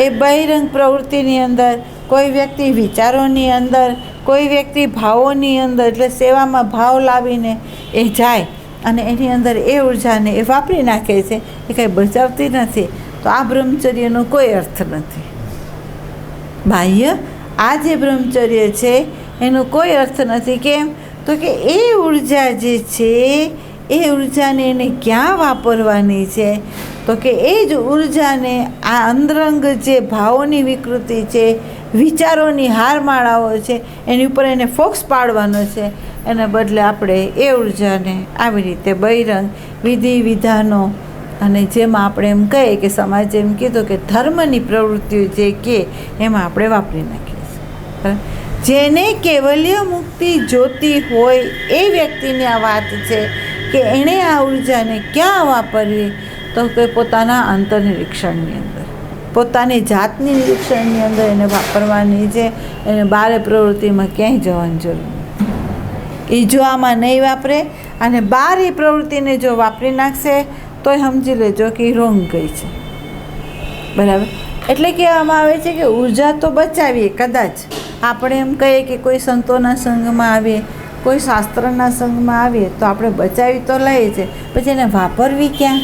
એ બહિરંગ પ્રવૃત્તિની અંદર, કોઈ વ્યક્તિ વિચારોની અંદર, કોઈ વ્યક્તિ ભાવોની અંદર, એટલે સેવામાં ભાવ લાવીને એ જાય અને એની અંદર એ ઉર્જાને એ વાપરી નાખે છે, એ કંઈ બચાવતી નથી. તો આ બ્રહ્મચર્યનો કોઈ અર્થ નથી. બાહ્ય આ જે બ્રહ્મચર્ય છે એનો કોઈ અર્થ નથી. કેમ? તો કે એ ઉર્જા જે છે એ ઉર્જાને એને ક્યાં વાપરવાની છે? તો કે એ જ ઉર્જાને આ અંતરંગ જે ભાવોની વિકૃતિ છે, વિચારોની હારમાળાઓ છે, એની ઉપર એને ફોક્સ પાડવાનો છે. એના બદલે આપણે એ ઉર્જાને આવી રીતે બહિરંગ વિધિ વિધાનો અને જેમાં આપણે એમ કહીએ કે સમાજે એમ કીધું કે ધર્મની પ્રવૃત્તિઓ જે કહે એમાં આપણે વાપરી નાખીએ છીએ. જેને કેવલ્ય મુક્તિ જોતી હોય એ વ્યક્તિની આ વાત છે કે એણે આ ઉર્જાને ક્યાં વાપરવી? તો કે પોતાના અંતર્નિરીક્ષણની અંદર, પોતાની જાતની નિરીક્ષણની અંદર એને વાપરવાની છે. એને બાહ્ય પ્રવૃત્તિમાં ક્યાંય જવાની જરૂર નથી. એ જો આમાં નહીં વાપરે અને બાહ્ય પ્રવૃત્તિને જો વાપરી નાખશે તો સમજી લેજો કે એ રોંગ ગઈ છે. બરાબર. એટલે કહેવામાં આવે છે કે ઉર્જા તો બચાવીએ. કદાચ આપણે એમ કહીએ કે કોઈ સંતોના સંઘમાં આવીએ, કોઈ શાસ્ત્રના સંઘમાં આવીએ તો આપણે બચાવી તો લઈએ છીએ, પછી એને વાપરવી ક્યાં?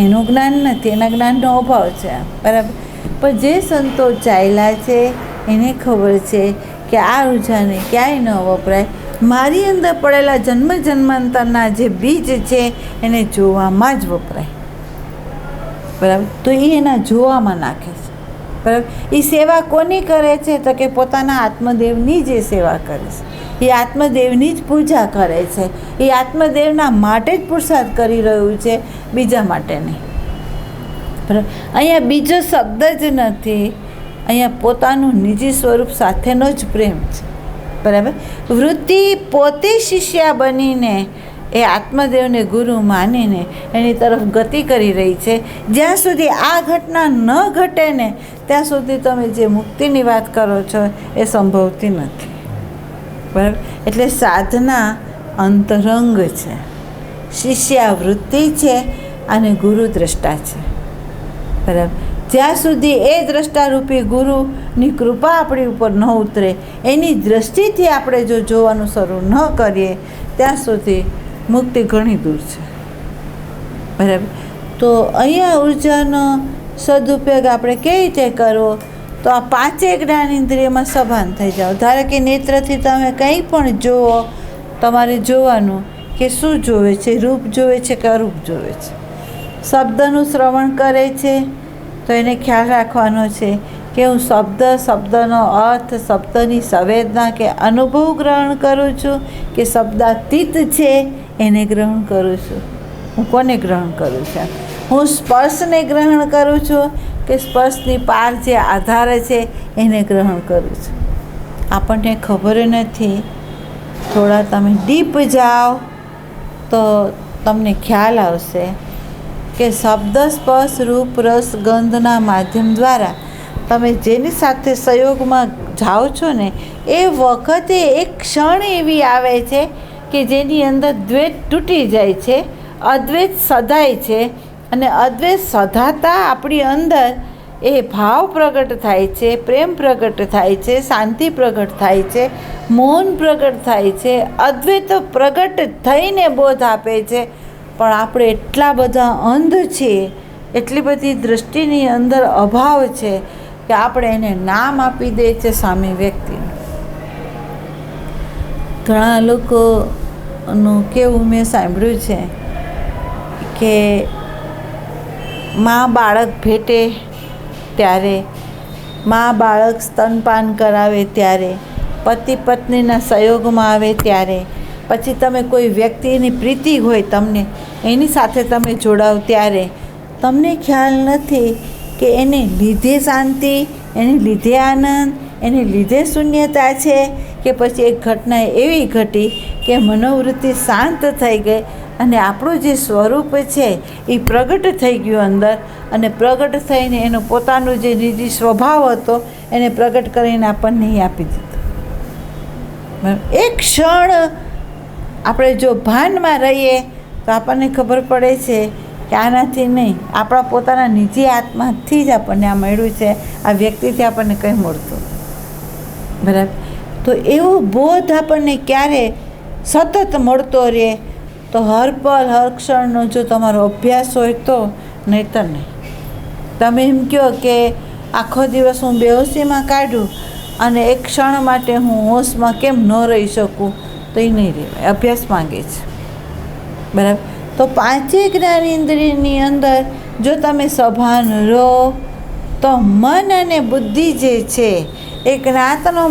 એનું જ્ઞાન નથી, એના જ્ઞાનનો અભાવ છે. બરાબર. પણ જે સંતો ચાલ્યા છે એને ખબર છે કે આ ઉર્જાને ક્યાંય ન વપરાય. મારી અંદર પડેલા જન્મ જન્માંતરના જે બીજ છે એને જોવામાં જ વપરાય. બરાબર. તો એ એના જોવામાં નાખે છે. બરાબર. એ સેવા કોની કરે છે? તો કે પોતાના આત્મદેવની જે સેવા કરે છે, એ આત્મદેવની જ પૂજા કરે છે. એ આત્મદેવના માટે જ પુરુષાર્થ કરી રહ્યું છે, બીજા માટે નહીં. બરાબર. અહીંયા બીજો શબ્દ જ નથી, અહીંયા પોતાનું નિજી સ્વરૂપ સાથેનો જ પ્રેમ છે. બરાબર. વૃત્તિ પોતે શિષ્યા બનીને એ આત્મદેવને ગુરુ માનીને એની તરફ ગતિ કરી રહી છે. જ્યાં સુધી આ ઘટના ન ઘટે ને ત્યાં સુધી તમે જે મુક્તિની વાત કરો છો એ સંભવતી નથી. બરાબર. એટલે સાધના અંતરંગ છે, શિષ્યાવૃત્તિ છે અને ગુરુ દ્રષ્ટા છે. બરાબર. જ્યાં સુધી એ દ્રષ્ટારૂપી ગુરુની કૃપા આપણી ઉપર ન ઉતરે, એની દૃષ્ટિથી આપણે જો જોવાનું શરૂ ન કરીએ ત્યાં સુધી મુક્તિ ઘણી દૂર છે. બરાબર. તો અહીંયા ઉર્જાનો સદુપયોગ આપણે કેવી રીતે કરવો? તો આ 5 જ્ઞાન ઇન્દ્રિયમાં સભાન થઈ જાઓ. ધારો કે નેત્રથી તમે કંઈ પણ જુઓ, તમારે જોવાનું કે શું જોવે છે, રૂપ જોવે છે કે અરૂપ જોવે છે. શબ્દનું શ્રવણ કરે છે તો એને ખ્યાલ રાખવાનો છે કે હું શબ્દનો અર્થ, શબ્દની સંવેદના કે અનુભવ ગ્રહણ કરું છું, કે શબ્દાતીત છે એને ગ્રહણ કરું છું? હું કોને ગ્રહણ કરું છું? હું સ્પર્શને ગ્રહણ કરું છું કે સ્પર્શની પાર જે આધાર છે એને ગ્રહણ કરું છું? આપણને ખબર નથી. થોડા તમે ડીપ જાઓ તો તમને ખ્યાલ આવશે કે શબ્દ, સ્પર્શ, રૂપ, રસ, ગંધના માધ્યમ દ્વારા તમે જેની સાથે સંયોગમાં જાઓ છો ને એ વખતે એક ક્ષણ એવી આવે છે કે જેની અંદર દ્વૈત તૂટી જાય છે, અદ્વૈત સધાય છે, અને અદ્વૈત સધાતા આપણી અંદર એ ભાવ પ્રગટ થાય છે, પ્રેમ પ્રગટ થાય છે, શાંતિ પ્રગટ થાય છે, મૌન પ્રગટ થાય છે, અદ્વૈત પ્રગટ થઈને બોધ આપે છે. પણ આપણે એટલા બધા અંધ છીએ, એટલી બધી દૃષ્ટિની અંદર અભાવ છે કે આપણે એને નામ આપી દે છે સામે વ્યક્તિનું. ઘણા લોકોનું કેવું મેં સાંભળ્યું છે કે મા બાળક ભેટે ત્યારે, મા બાળક સ્તનપાન કરાવે ત્યારે, પતિ પત્નીના સંયોગમાં આવે ત્યારે, પછી તમે કોઈ વ્યક્તિની પ્રીતિ હોય તમને, એની સાથે તમે જોડાવ ત્યારે તમને ખ્યાલ નથી કે એને લીધે શાંતિ, એને લીધે આનંદ, એને લીધે શૂન્યતા છે, કે પછી એક ઘટના એવી ઘટી કે મનોવૃત્તિ શાંત થઈ ગઈ અને આપણું જે સ્વરૂપ છે એ પ્રગટ થઈ ગયું અંદર, અને પ્રગટ થઈને એનો પોતાનો જે નિજી સ્વભાવ હતો એને પ્રગટ કરીને આપણને આપી દીધો. એક ક્ષણ આપણે જો ભાનમાં રહીએ તો આપણને ખબર પડે છે કે આનાથી નહીં, આપણા પોતાના નિજી આત્માથી જ આપણને આ મળ્યું છે, આ વ્યક્તિથી આપણને કંઈ મળતું. બરાબર? તો એવો બોધ આપણને ક્યારે સતત મળતો રહે તો હર પલ હર ક્ષણનો જો તમારો અભ્યાસ હોય તો, નહીંતર નહીં. તમે એમ કહો કે આખો દિવસ હું બેહોશીમાં કાઢું અને એક ક્ષણ માટે હું હોશમાં કેમ ન રહી શકું, તો એ નહીં રહેવાય. અભ્યાસ માંગે છે. બરાબર? તો પાંચેય જ્ઞાનેન્દ્રિયની અંદર જો તમે સભાન રહો તો મન અને બુદ્ધિ જે છે એ જ્ઞાતનો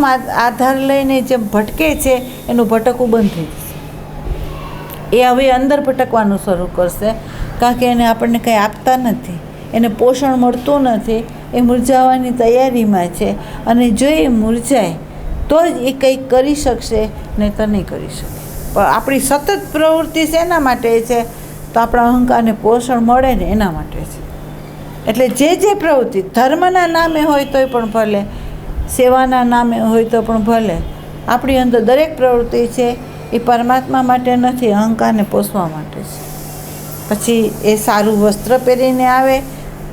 આધાર લઈને જેમ ભટકે છે એનું ભટકવું બંધ થઈ જશે. એ હવે અંદર ભટકવાનું શરૂ કરશે, કારણ કે એને આપણને કંઈ આપતા નથી, એને પોષણ મળતું નથી, એ મુરઝાવાની તૈયારીમાં છે. અને જો એ મુરઝાય તો જ એ કંઈક કરી શકશે, નહીં તો નહીં કરી શકે. પણ આપણી સતત પ્રવૃત્તિ શેના માટે છે? તો આપણા અહંકારને પોષણ મળે ને એના માટે છે. એટલે જે પ્રવૃત્તિ ધર્મના નામે હોય તોય પણ ભલે, સેવાના નામે હોય તો પણ ભલે, આપણી અંદર દરેક પ્રવૃત્તિ છે એ પરમાત્મા માટે નથી, અહંકારને પોષવા માટે છે. પછી એ સારું વસ્ત્ર પહેરીને આવે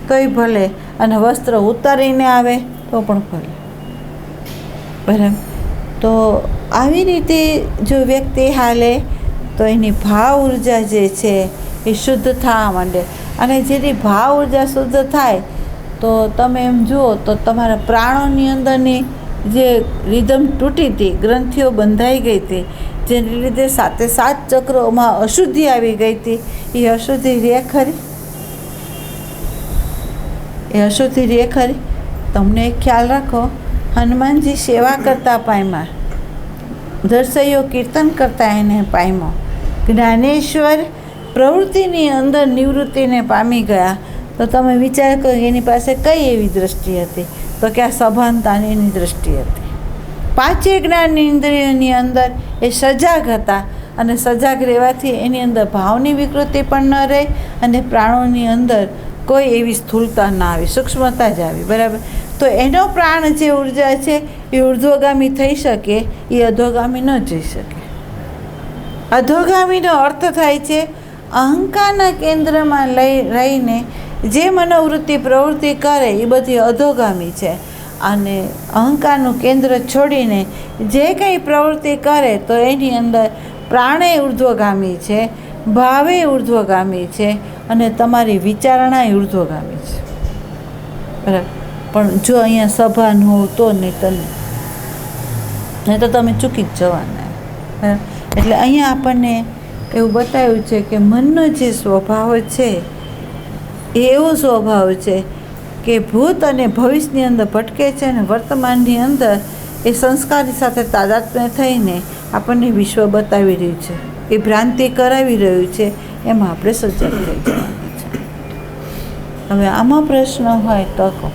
તોય ભલે, અને વસ્ત્ર ઉતારીને આવે તો પણ ભલે. બરાબર? તો આવી રીતે જો વ્યક્તિ હાલે તો એની ભાવ ઉર્જા જે છે એ શુદ્ધ થવા માંડે. અને જેની ભાવ ઉર્જા શુદ્ધ થાય તો તમે એમ જુઓ તો તમારા પ્રાણોની અંદરની જે રિધમ તૂટી હતી, ગ્રંથિઓ બંધાઈ ગઈ હતી, જેને લીધે 7 ચક્રોમાં અશુદ્ધિ આવી ગઈ હતી, એ અશુદ્ધિ રહે ખરી? એ અશુદ્ધિ રહે ખરી? તમને એક ખ્યાલ રાખો, હનુમાનજી સેવા કરતા પામ્યા, દર્શયો કીર્તન કરતા એને પામ્યો, જ્ઞાનેશ્વર પ્રવૃત્તિની અંદર નિવૃત્તિને પામી ગયા. તો તમે વિચાર કરો એની પાસે કઈ એવી દૃષ્ટિ હતી? તો કે આ સભાનતાની એની દૃષ્ટિ હતી. પાંચેય જ્ઞાન ઇન્દ્રિયોની અંદર એ સજાગ હતા, અને સજાગ રહેવાથી એની અંદર ભાવની વિકૃતિ પણ ન રહે, અને પ્રાણોની અંદર કોઈ એવી સ્થૂળતા ના આવી, સૂક્ષ્મતા જ આવી. બરાબર? તો એનો પ્રાણ જે ઉર્જા છે એ ઉર્ધ્વગામી થઈ શકે, એ અધોગામી ન જઈ શકે. અધોગામીનો અર્થ થાય છે અહંકારના કેન્દ્રમાં રહીને જે મનોવૃત્તિ પ્રવૃત્તિ કરે એ બધી અધોગામી છે, અને અહંકારનું કેન્દ્ર છોડીને જે કંઈ પ્રવૃત્તિ કરે તો એની અંદર પ્રાણે ઉર્ધ્વગામી છે, ભાવે ઉર્ધ્વગામી છે, અને તમારી વિચારણા ઉર્ધ્વગામી છે. બરાબર? પણ જો અહીંયા સભા ન હોય તો, નહીં તો તમે ચૂકી જ જવાના. બરાબર? એટલે અહીંયા આપણને એવું બતાવ્યું છે કે મનનો જે સ્વભાવ છે એ એવો સ્વભાવ છે કે ભૂત અને ભવિષ્યની અંદર ભટકે છે અને વર્તમાનની અંદર એ સંસ્કારની સાથે તાદાત્મ્ય થઈને આપણને વિશ્વ બતાવી રહ્યું છે, એ ભ્રાંતિ કરાવી રહ્યું છે, એમાં આપણે સજગ થઈ જવાનું છે. હવે આમાં પ્રશ્ન હોય તો કહો.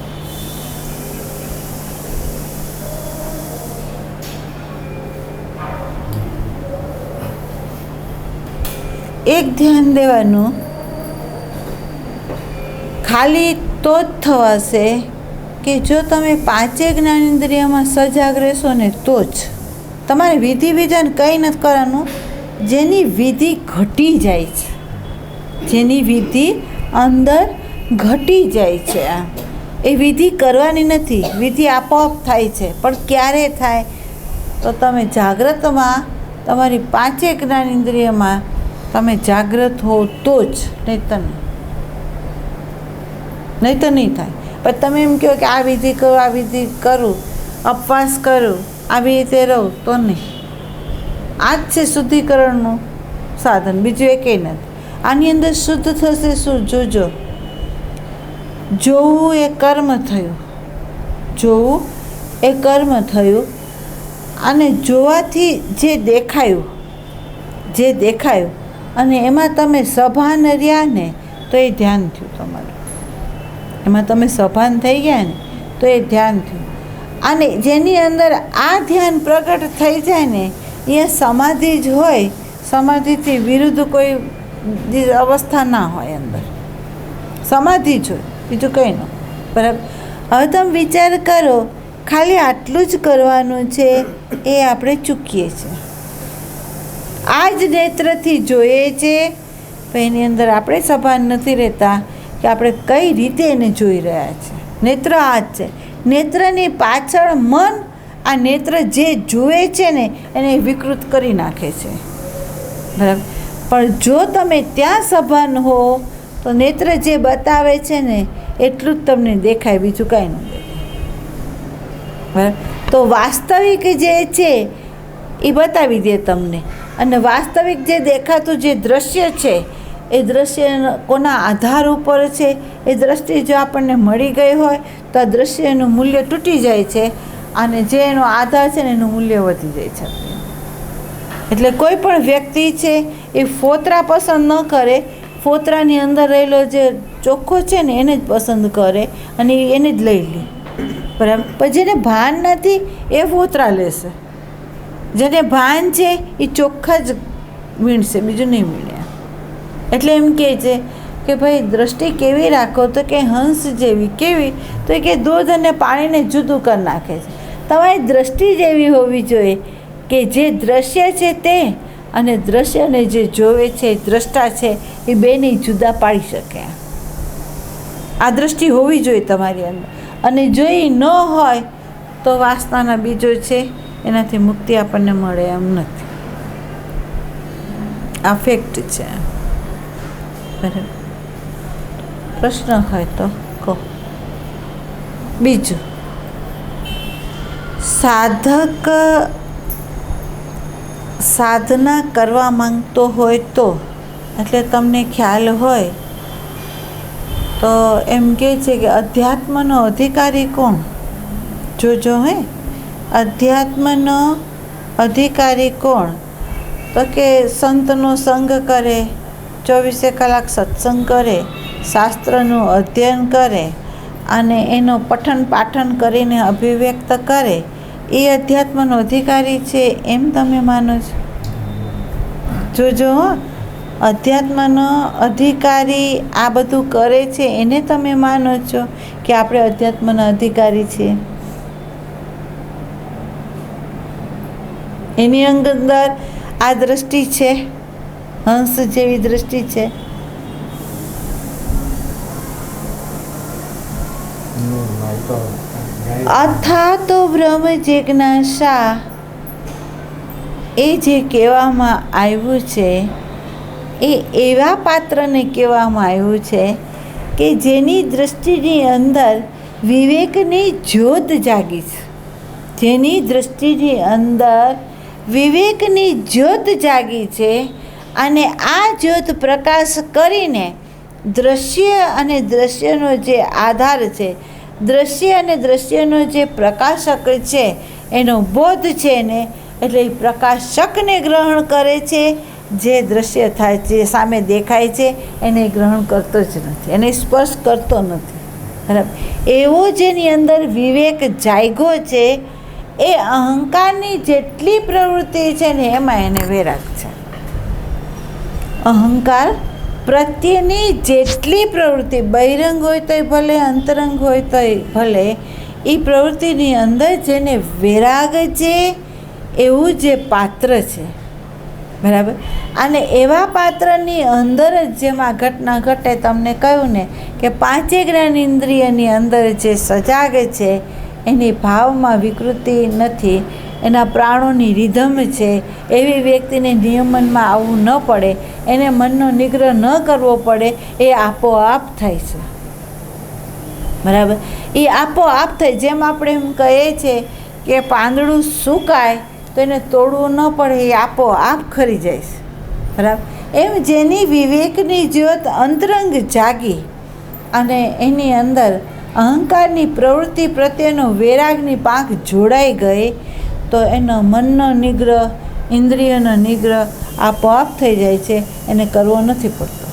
એક ધ્યાન દેવાનું, ખાલી તો જ થવાશે કે જો તમે પાંચેય જ્ઞાનેન્દ્રિયમાં સજાગ રહેશો ને તો જ. તમારે વિધિ વિધાન કંઈ નથી કરવાનું. જેની વિધિ ઘટી જાય છે, જેની વિધિ અંદર ઘટી જાય છે, એ વિધિ કરવાની નથી. વિધિ આપોઆપ થાય છે, પણ ક્યારે થાય? તો તમે જાગ્રતમાં તમારી પાંચેય જ્ઞાનેન્દ્રિયમાં તમે જાગ્રત હો તો જ, નહીં તો નહીં થાય. પણ તમે એમ કહો કે આ વિધિ કરું, આ વિધિ કરું, ઉપવાસ કરું, આવી રીતે રહું, તો નહીં. આ જ છે શુદ્ધિકરણનું સાધન, બીજું એકેય નથી. આની અંદર શુદ્ધ થશે શું? જોજો. જોવું એ કર્મ થયું, જોવું એ કર્મ થયું. અને જોવાથી જે દેખાયું અને એમાં તમે સભાન રહ્યા ને તો એ ધ્યાન થયું તમારું. એમાં તમે સભાન થઈ ગયા ને તો એ ધ્યાન થયું. અને જેની અંદર આ ધ્યાન પ્રગટ થઈ જાય ને એ સમાધિ જ હોય. સમાધિથી વિરુદ્ધ કોઈ અવસ્થા ના હોય, અંદર સમાધિ જ હોય, બીજું કંઈ ન. બરાબર. હવે તમે વિચાર કરો, ખાલી આટલું જ કરવાનું છે, એ આપણે ચૂકીએ છીએ. આ જ નેત્રથી જોઈએ છે, પણ એની અંદર આપણે સભાન નથી રહેતા કે આપણે કઈ રીતે એને જોઈ રહ્યા છે. નેત્ર આ જ છે. નેત્રની પાછળ મન આ નેત્ર જે જુએ છે ને એને વિકૃત કરી નાખે છે. બરાબર. પણ જો તમે ત્યાં સભાન હો તો નેત્ર જે બતાવે છે ને એટલું જ તમને દેખાય, બીજું કાંઈ ન દેખાય. બરાબર. તો વાસ્તવિક જે છે એ બતાવી દે તમને. અને વાસ્તવિક જે દેખાતું જે દ્રશ્ય છે એ દ્રશ્ય કોના આધાર ઉપર છે, એ દ્રષ્ટિ જો આપણને મળી ગઈ હોય તો આ દ્રશ્યનું મૂલ્ય તૂટી જાય છે અને જે એનો આધાર છે ને એનું મૂલ્ય વધી જાય છે. એટલે કોઈ પણ વ્યક્તિ છે એ ફોતરા પસંદ ન કરે, ફોતરાની અંદર રહેલો જે ચોખ્ખો છે ને એને જ પસંદ કરે અને એને જ લઈ લે. બરાબર. પણ જેને ભાન નથી એ ફોતરા લેશે, જેને ભાન છે એ ચોખ્ખા જ વીણશે, બીજું નહીં વીણે. એટલે એમ કહે છે કે ભાઈ દ્રષ્ટિ કેવી રાખો? તો કે હંસ જેવી. કેવી? તો કે દૂધ અને પાણીને જુદું કરી નાખે છે. તમારી દ્રષ્ટિ જેવી હોવી જોઈએ કે જે દ્રશ્ય છે તે અને દ્રશ્યને જે જોવે છે દ્રષ્ટા છે એ બેને જુદા પાડી શકે. આ દ્રષ્ટિ હોવી જોઈએ તમારી અંદર. અને જો એ ન હોય તો વાસનાના બીજો છે, એનાથી મુક્તિ આપણને મળે એમ નથી. આ ફેક્ટ છે. બરાબર. પ્રશ્ન હોય તો કહો. બીજું, સાધક સાધના કરવા માંગતો હોય તો, એટલે તમને ખ્યાલ હોય તો એમ કહે છે કે અધ્યાત્મનો અધિકારી કોણ? જોજો હે, અધ્યાત્મનો અધિકારી કોણ? તો કે સંતનો સંગ કરે, 24 કલાક સત્સંગ કરે, શાસ્ત્રનું અધ્યયન કરે અને એનો પઠન પાઠન કરીને અભિવ્યક્ત કરે, એ અધ્યાત્મનો અધિકારી છે એમ તમે માનો છો? જોજો, અધ્યાત્મનો અધિકારી આ બધું કરે છે એને તમે માનો છો કે આપણે અધ્યાત્મના અધિકારી છીએ? એની અંદર આ દ્રષ્ટિ છે, હંસ જેવી દ્રષ્ટિ છે. અથા તો બ્રહ્મ જિજ્ઞાસા એ જે કહેવામાં આવ્યું છે એ એવા પાત્રને કહેવામાં આવ્યું છે કે જેની દૃષ્ટિની અંદર વિવેકની જ્યોત જાગી છે. જેની દૃષ્ટિની અંદર વિવેકની જ્યોત જાગી છે અને આ જ્યોત પ્રકાશ કરીને દ્રશ્ય અને દ્રશ્યનો જે આધાર છે, દ્રશ્ય અને દ્રશ્યનો જે પ્રકાશક છે, એનો બોધ છે ને, એટલે એ પ્રકાશકને ગ્રહણ કરે છે. જે દ્રશ્ય થાય છે, જે સામે દેખાય છે, એને ગ્રહણ કરતો જ નથી, એને સ્પર્શ કરતો નથી. બરાબર. એવો જેની અંદર વિવેક જાગ્યો છે, એ અહંકારની જેટલી પ્રવૃત્તિ છે ને એમાં એને વૈરાગ છે. અહંકાર પ્રત્યેની જેટલી પ્રવૃત્તિ, બહિરંગ હોય તોય ભલે, અંતરંગ હોય તોય ભલે, એ પ્રવૃત્તિની અંદર જેને વૈરાગ છે, એવું જે પાત્ર છે. બરાબર. અને એવા પાત્રની અંદર જ જેમાં ઘટના ઘટે, તમને કહ્યું ને કે પાંચે જ્ઞાન ઇન્દ્રિયની અંદર જે સજાગ છે, એની ભાવમાં વિકૃતિ નથી, એના પ્રાણોની રિધમ છે, એવી વ્યક્તિને નિયમનમાં આવવું ન પડે, એને મનનો નિગ્રહ ન કરવો પડે, એ આપોઆપ થાય છે. બરાબર. એ આપોઆપ થાય. જેમ આપણે એમ કહીએ છીએ કે પાંદડું સુકાય તો એને તોડવું ન પડે, એ આપોઆપ ખરી જાય છે. બરાબર. એમ જેની વિવેકની જ્યોત અંતરંગ જાગી અને એની અંદર અહંકારની પ્રવૃત્તિ પ્રત્યેનો વૈરાગની પાંખ જોડાઈ ગઈ, તો એનો મનનો નિગ્રહ, ઇન્દ્રિયનો નિગ્રહ આપોઆપ થઈ જાય છે, એને કરવો નથી પડતો.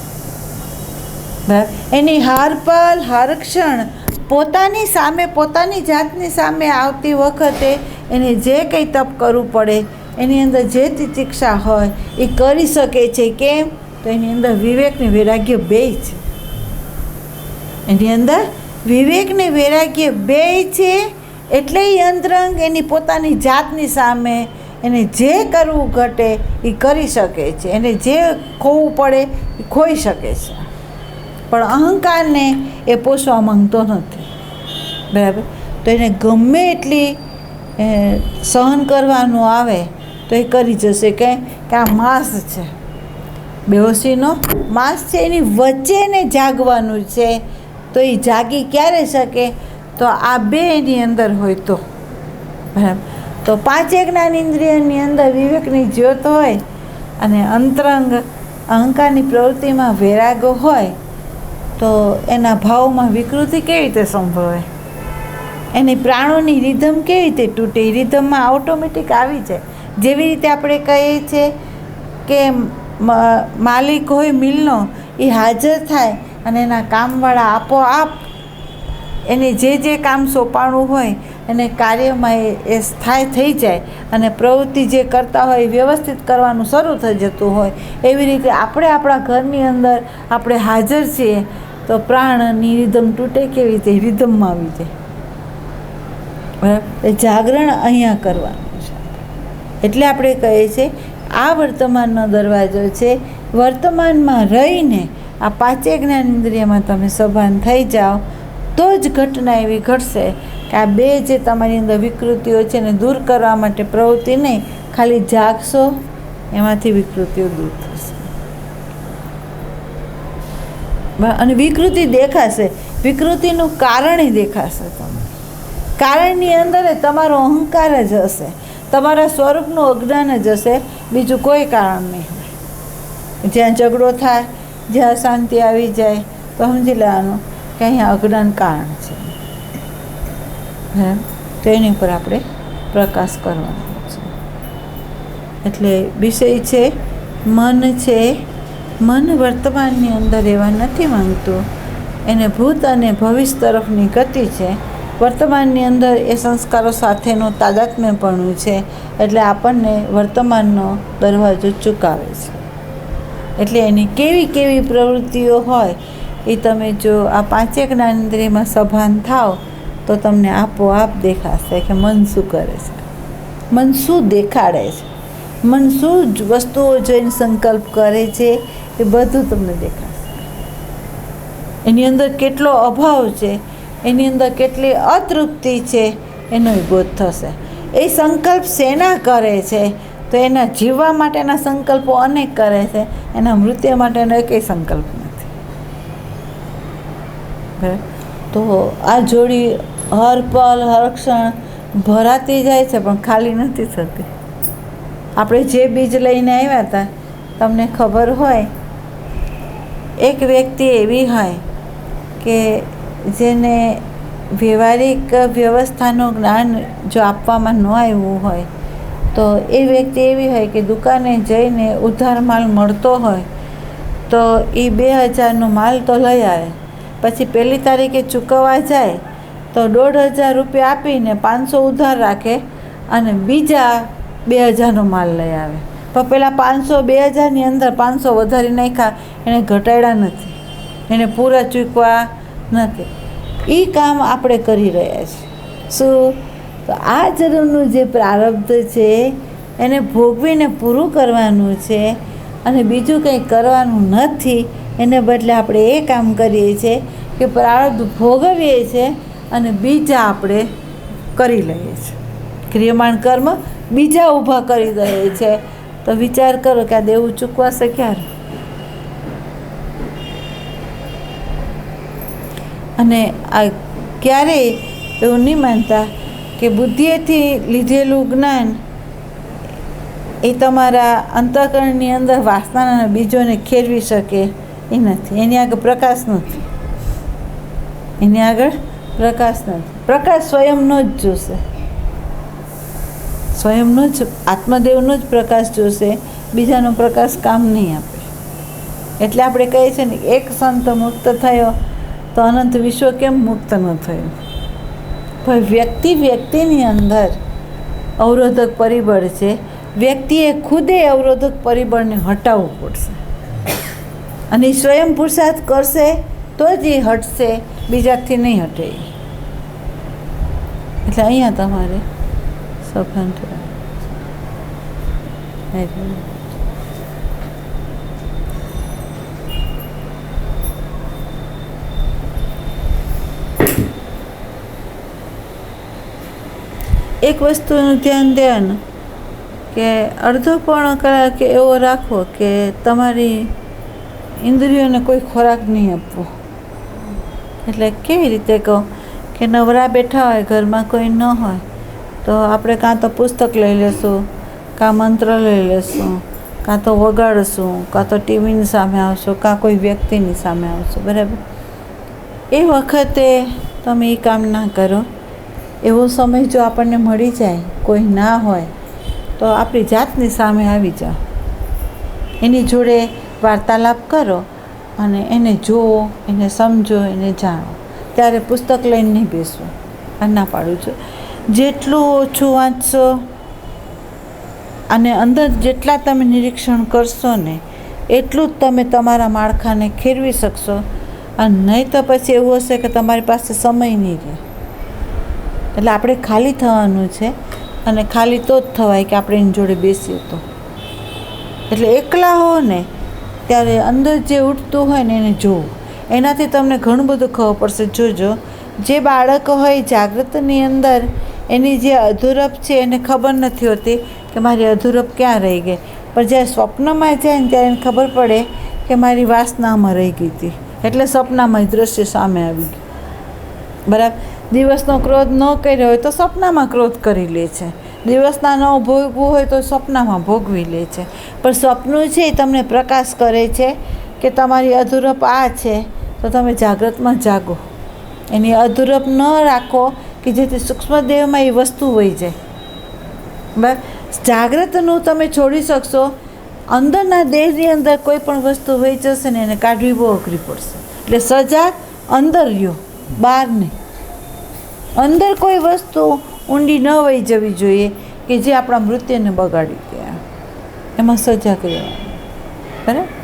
બરાબર. એની હારપલ હરક્ષણ પોતાની સામે, પોતાની જાતની સામે આવતી વખતે એને જે કંઈ તપ કરવું પડે, એની અંદર જે તિતિક્ષા હોય એ કરી શકે છે. કેમ? તો એની અંદર વિવેકને વૈરાગ્ય બેય છે. એની અંદર વિવેકને વૈરાગ્ય બેય છે, એટલે એ અંતરંગ એની પોતાની જાતની સામે એને જે કરવું ઘટે એ કરી શકે છે, એને જે ખોવું પડે એ ખોઈ શકે છે. પણ અહંકારને એ પોષવા માંગતો નથી. બરાબર. તો એને ગમે એટલી સહન કરવાનું આવે તો એ કરી જશે. કે આ માસ છે, બેહોશીનો માસ છે, એની વચ્ચે એને જાગવાનું છે. તો એ જાગી ક્યારે શકે? તો આ બે એની અંદર હોય તો. બરાબર. તો પાંચે જ્ઞાન ઇન્દ્રિયની અંદર વિવેકની જ્યોત હોય અને અંતરંગ અહંકારની પ્રવૃત્તિમાં વૈરાગ હોય, તો એના ભાવમાં વિકૃતિ કેવી રીતે સંભવે? એની પ્રાણોની રિધમ કેવી રીતે તૂટે? એ રિધમમાં ઓટોમેટિક આવી જાય. જેવી રીતે આપણે કહીએ છીએ કે માલિક હોય મિલનો, એ હાજર થાય અને એના કામવાળા આપોઆપ એને જે કામ સોંપાણું હોય એને કાર્યમાં એ સ્થાય થઈ જાય અને પ્રવૃત્તિ જે કરતા હોય એ વ્યવસ્થિત કરવાનું શરૂ થઈ જતું હોય. એવી રીતે આપણે આપણા ઘરની અંદર આપણે હાજર છીએ, તો પ્રાણની રિધમ તૂટે કેવી રીતે? રિધમમાં આવી જાય. બરાબર. જાગરણ અહીંયા કરવાનું છે. એટલે આપણે કહીએ છીએ આ વર્તમાનનો દરવાજો છે. વર્તમાનમાં રહીને આ પાંચે જ્ઞાન ઇન્દ્રિયમાં તમે સભાન થઈ જાઓ, તો જ ઘટના એવી ઘટશે કે આ બે જે તમારી અંદર વિકૃતિઓ છે ને દૂર કરવા માટે પ્રવૃત્તિ નહીં, ખાલી જાગશો એમાંથી વિકૃતિઓ દૂર થશે. અને વિકૃતિ દેખાશે, વિકૃતિનું કારણ દેખાશે. તમને કારણની અંદર તમારો અહંકાર જ હશે, તમારા સ્વરૂપનું અજ્ઞાન જ હશે, બીજું કોઈ કારણ નહીં હોય. જ્યાં ઝઘડો થાય, જ્યાં શાંતિ આવી જાય, તો સમજી લેવાનું કે અહીંયા અજ્ઞાન કારણ છે. તો એની ઉપર આપણે પ્રકાશ કરવાનો છે. એટલે વિષય છે મન છે. મન વર્તમાનની અંદર રહેવા નથી માંગતું, એને ભૂત અને ભવિષ્ય તરફની ગતિ છે. વર્તમાનની અંદર એ સંસ્કારો સાથેનું તાદાત્મ્યપણું છે, એટલે આપણને વર્તમાનનો દરવાજો ચૂકાવે છે. એટલે એની કેવી કેવી પ્રવૃત્તિઓ હોય એ તમે જો આ પાંચે જ્ઞાનેન્દ્રિયમાં સભાન થાવ તો તમને આપોઆપ દેખાશે કે મન શું કરે છે, મન શું દેખાડે છે, મન શું વસ્તુઓ જોઈને સંકલ્પ કરે છે, એ બધું તમને દેખાશે. એની અંદર કેટલો અભાવ છે, એની અંદર કેટલી અતૃપ્તિ છે, એનો બોધ થશે. એ સંકલ્પ શેના કરે છે? તો એના જીવવા માટેના સંકલ્પો અનેક કરે છે, એના મૃત્યુ માટેનો એકેય સંકલ્પ નથી. બરાબર. તો આ જોડી હર પલ હર ક્ષણ ભરાતી જાય છે, પણ ખાલી નથી થતી. આપણે જે બીજ લઈને આવ્યા હતા, તમને ખબર હોય એક વ્યક્તિ એવી હોય કે જેને વ્યવહારિક વ્યવસ્થાનું જ્ઞાન જો આપવામાં ન આવ્યું હોય તો એ વ્યક્તિ એવી હોય કે દુકાને જઈને ઉધાર માલ મળતો હોય તો એ 2000નો માલ તો લઈ આવે, પછી 1લી તારીખે ચૂકવવા જાય તો 1500 રૂપિયા આપીને 500 ઉધાર રાખે અને બીજા 2000નો માલ લઈ આવે. પણ પેલા 500 2000ની અંદર 500 વધારી નાખ્યા, એને ઘટાડ્યા નથી, એને પૂરા ચૂકવા નથી. એ કામ આપણે કરી રહ્યા છીએ. શું? તો આ જન્મનું જે પ્રારબ્ધ છે એને ભોગવીને પૂરું કરવાનું છે અને બીજું કંઈ કરવાનું નથી. એને બદલે આપણે એ કામ કરીએ છીએ કે પ્રારબ્ધ ભોગવીએ છીએ અને બીજા આપણે કરી લઈએ છીએ. ક્રિયમાણ કર્મ બીજા ઊભા કરી દઈએ છે. તો વિચાર કરો કે આ દેવું ચૂકવાશે ક્યારે? અને આ ક્યારેય એવું નહીં માનતા કે બુદ્ધિએથી લીધેલું જ્ઞાન એ તમારા અંતઃકરણની અંદર વાસનાના બીજોને ખેરવી શકે એ નથી. એની આગળ પ્રકાશ નથી. એની આગળ પ્રકાશ નથી. પ્રકાશ સ્વયંનો જ જોશે, સ્વયંનો જ આત્મદેવનો જ પ્રકાશ જોશે, બીજાનો પ્રકાશ કામ નહીં આપે. એટલે આપણે કહીએ છીએ ને, એક સંત મુક્ત થયો તો અનંત વિશ્વ કેમ મુક્ત ન થયું? પણ વ્યક્તિની અંદર અવરોધક પરિબળ છે. વ્યક્તિએ ખુદે અવરોધક પરિબળને હટાવવું પડશે અને સ્વયં પુરુષાર્થ કરશે તો જ એ હટશે, બીજાથી નહીં હટે. એટલે અહીંયા તમારે સભાન એક વસ્તુનું ધ્યાન દેવાનું કે અડધો પોણો કલાક એવો રાખવો કે તમારી ઇન્દ્રિયોને કોઈ ખોરાક નહીં આપવો. એટલે કેવી રીતે કહો કે નવરા બેઠા હોય, ઘરમાં કોઈ ન હોય તો આપણે કાં તો પુસ્તક લઈ લેશું, કાં મંત્ર લઈ લેશું, કાં તો વગાડશું, કાં તો ટીવીની સામે આવશું, કાં કોઈ વ્યક્તિની સામે આવશું. બરાબર? એ વખતે તમે એ કામ ના કરો. એવો સમય જો આપણને મળી જાય, કોઈ ના હોય, તો આપણી જાતની સામે આવી જાઓ, એની જોડે વાર્તાલાપ કરો અને એને જુઓ, એને સમજો, એને જાણો. ત્યારે પુસ્તક લઈને નહીં બેસવું. આ ના પાડું છું. જેટલું ઓછું વાંચશો અને અંદર જેટલા તમે નિરીક્ષણ કરશો ને એટલું જ તમે તમારા માળખાને ખેરવી શકશો. અને નહીં તો પછી એવું હશે કે તમારી પાસે સમય નહીં રહે. એટલે આપણે ખાલી થવાનું છે અને ખાલી તો જ થવાય કે આપણે એની જોડે બેસીએ તો. એટલે એકલા હો ને ત્યારે અંદર જે ઉઠતું હોય ને એને જોવું. એનાથી તમને ઘણું બધું ખબર પડશે. જોજો, જે બાળક હોય જાગૃતની અંદર એની જે અધૂરપ છે એને ખબર નથી હોતી કે મારી અધૂરપ ક્યાં રહી ગઈ, પણ જ્યારે સ્વપ્નમાં જાય ને ત્યારે એને ખબર પડે કે મારી વાસનામાં રહી ગઈ હતી, એટલે સપનામાં દ્રશ્ય સામે આવી ગયું. બરાબર? દિવસનો ક્રોધ ન કર્યો હોય તો સપનામાં ક્રોધ કરી લે છે, દિવસના ન ભોગવું હોય તો સપનામાં ભોગવી લે છે. પણ સપનું છે એ તમને પ્રકાશ કરે છે કે તમારી અધૂરપ આ છે, તો તમે જાગ્રતમાં જાગો. એની અધૂરપ ન રાખો કે જેથી સૂક્ષ્મ દેહમાં એ વસ્તુ વહી જાય. બરાબર? જાગ્રતનું તમે છોડી શકશો. અંદરના દેહની અંદર કોઈ પણ વસ્તુ વહી જશે ને એને કાઢવી બહુ અઘરી પડશે. એટલે સજાગ અંદર રહ્યો, બહાર નહીં. અંદર કોઈ વસ્તુ ઊંડી ન વહી જવી જોઈએ કે જે આપણા મૃત્યુને બગાડી દે. એમાં સજાગ રહેવાનું. બરાબર?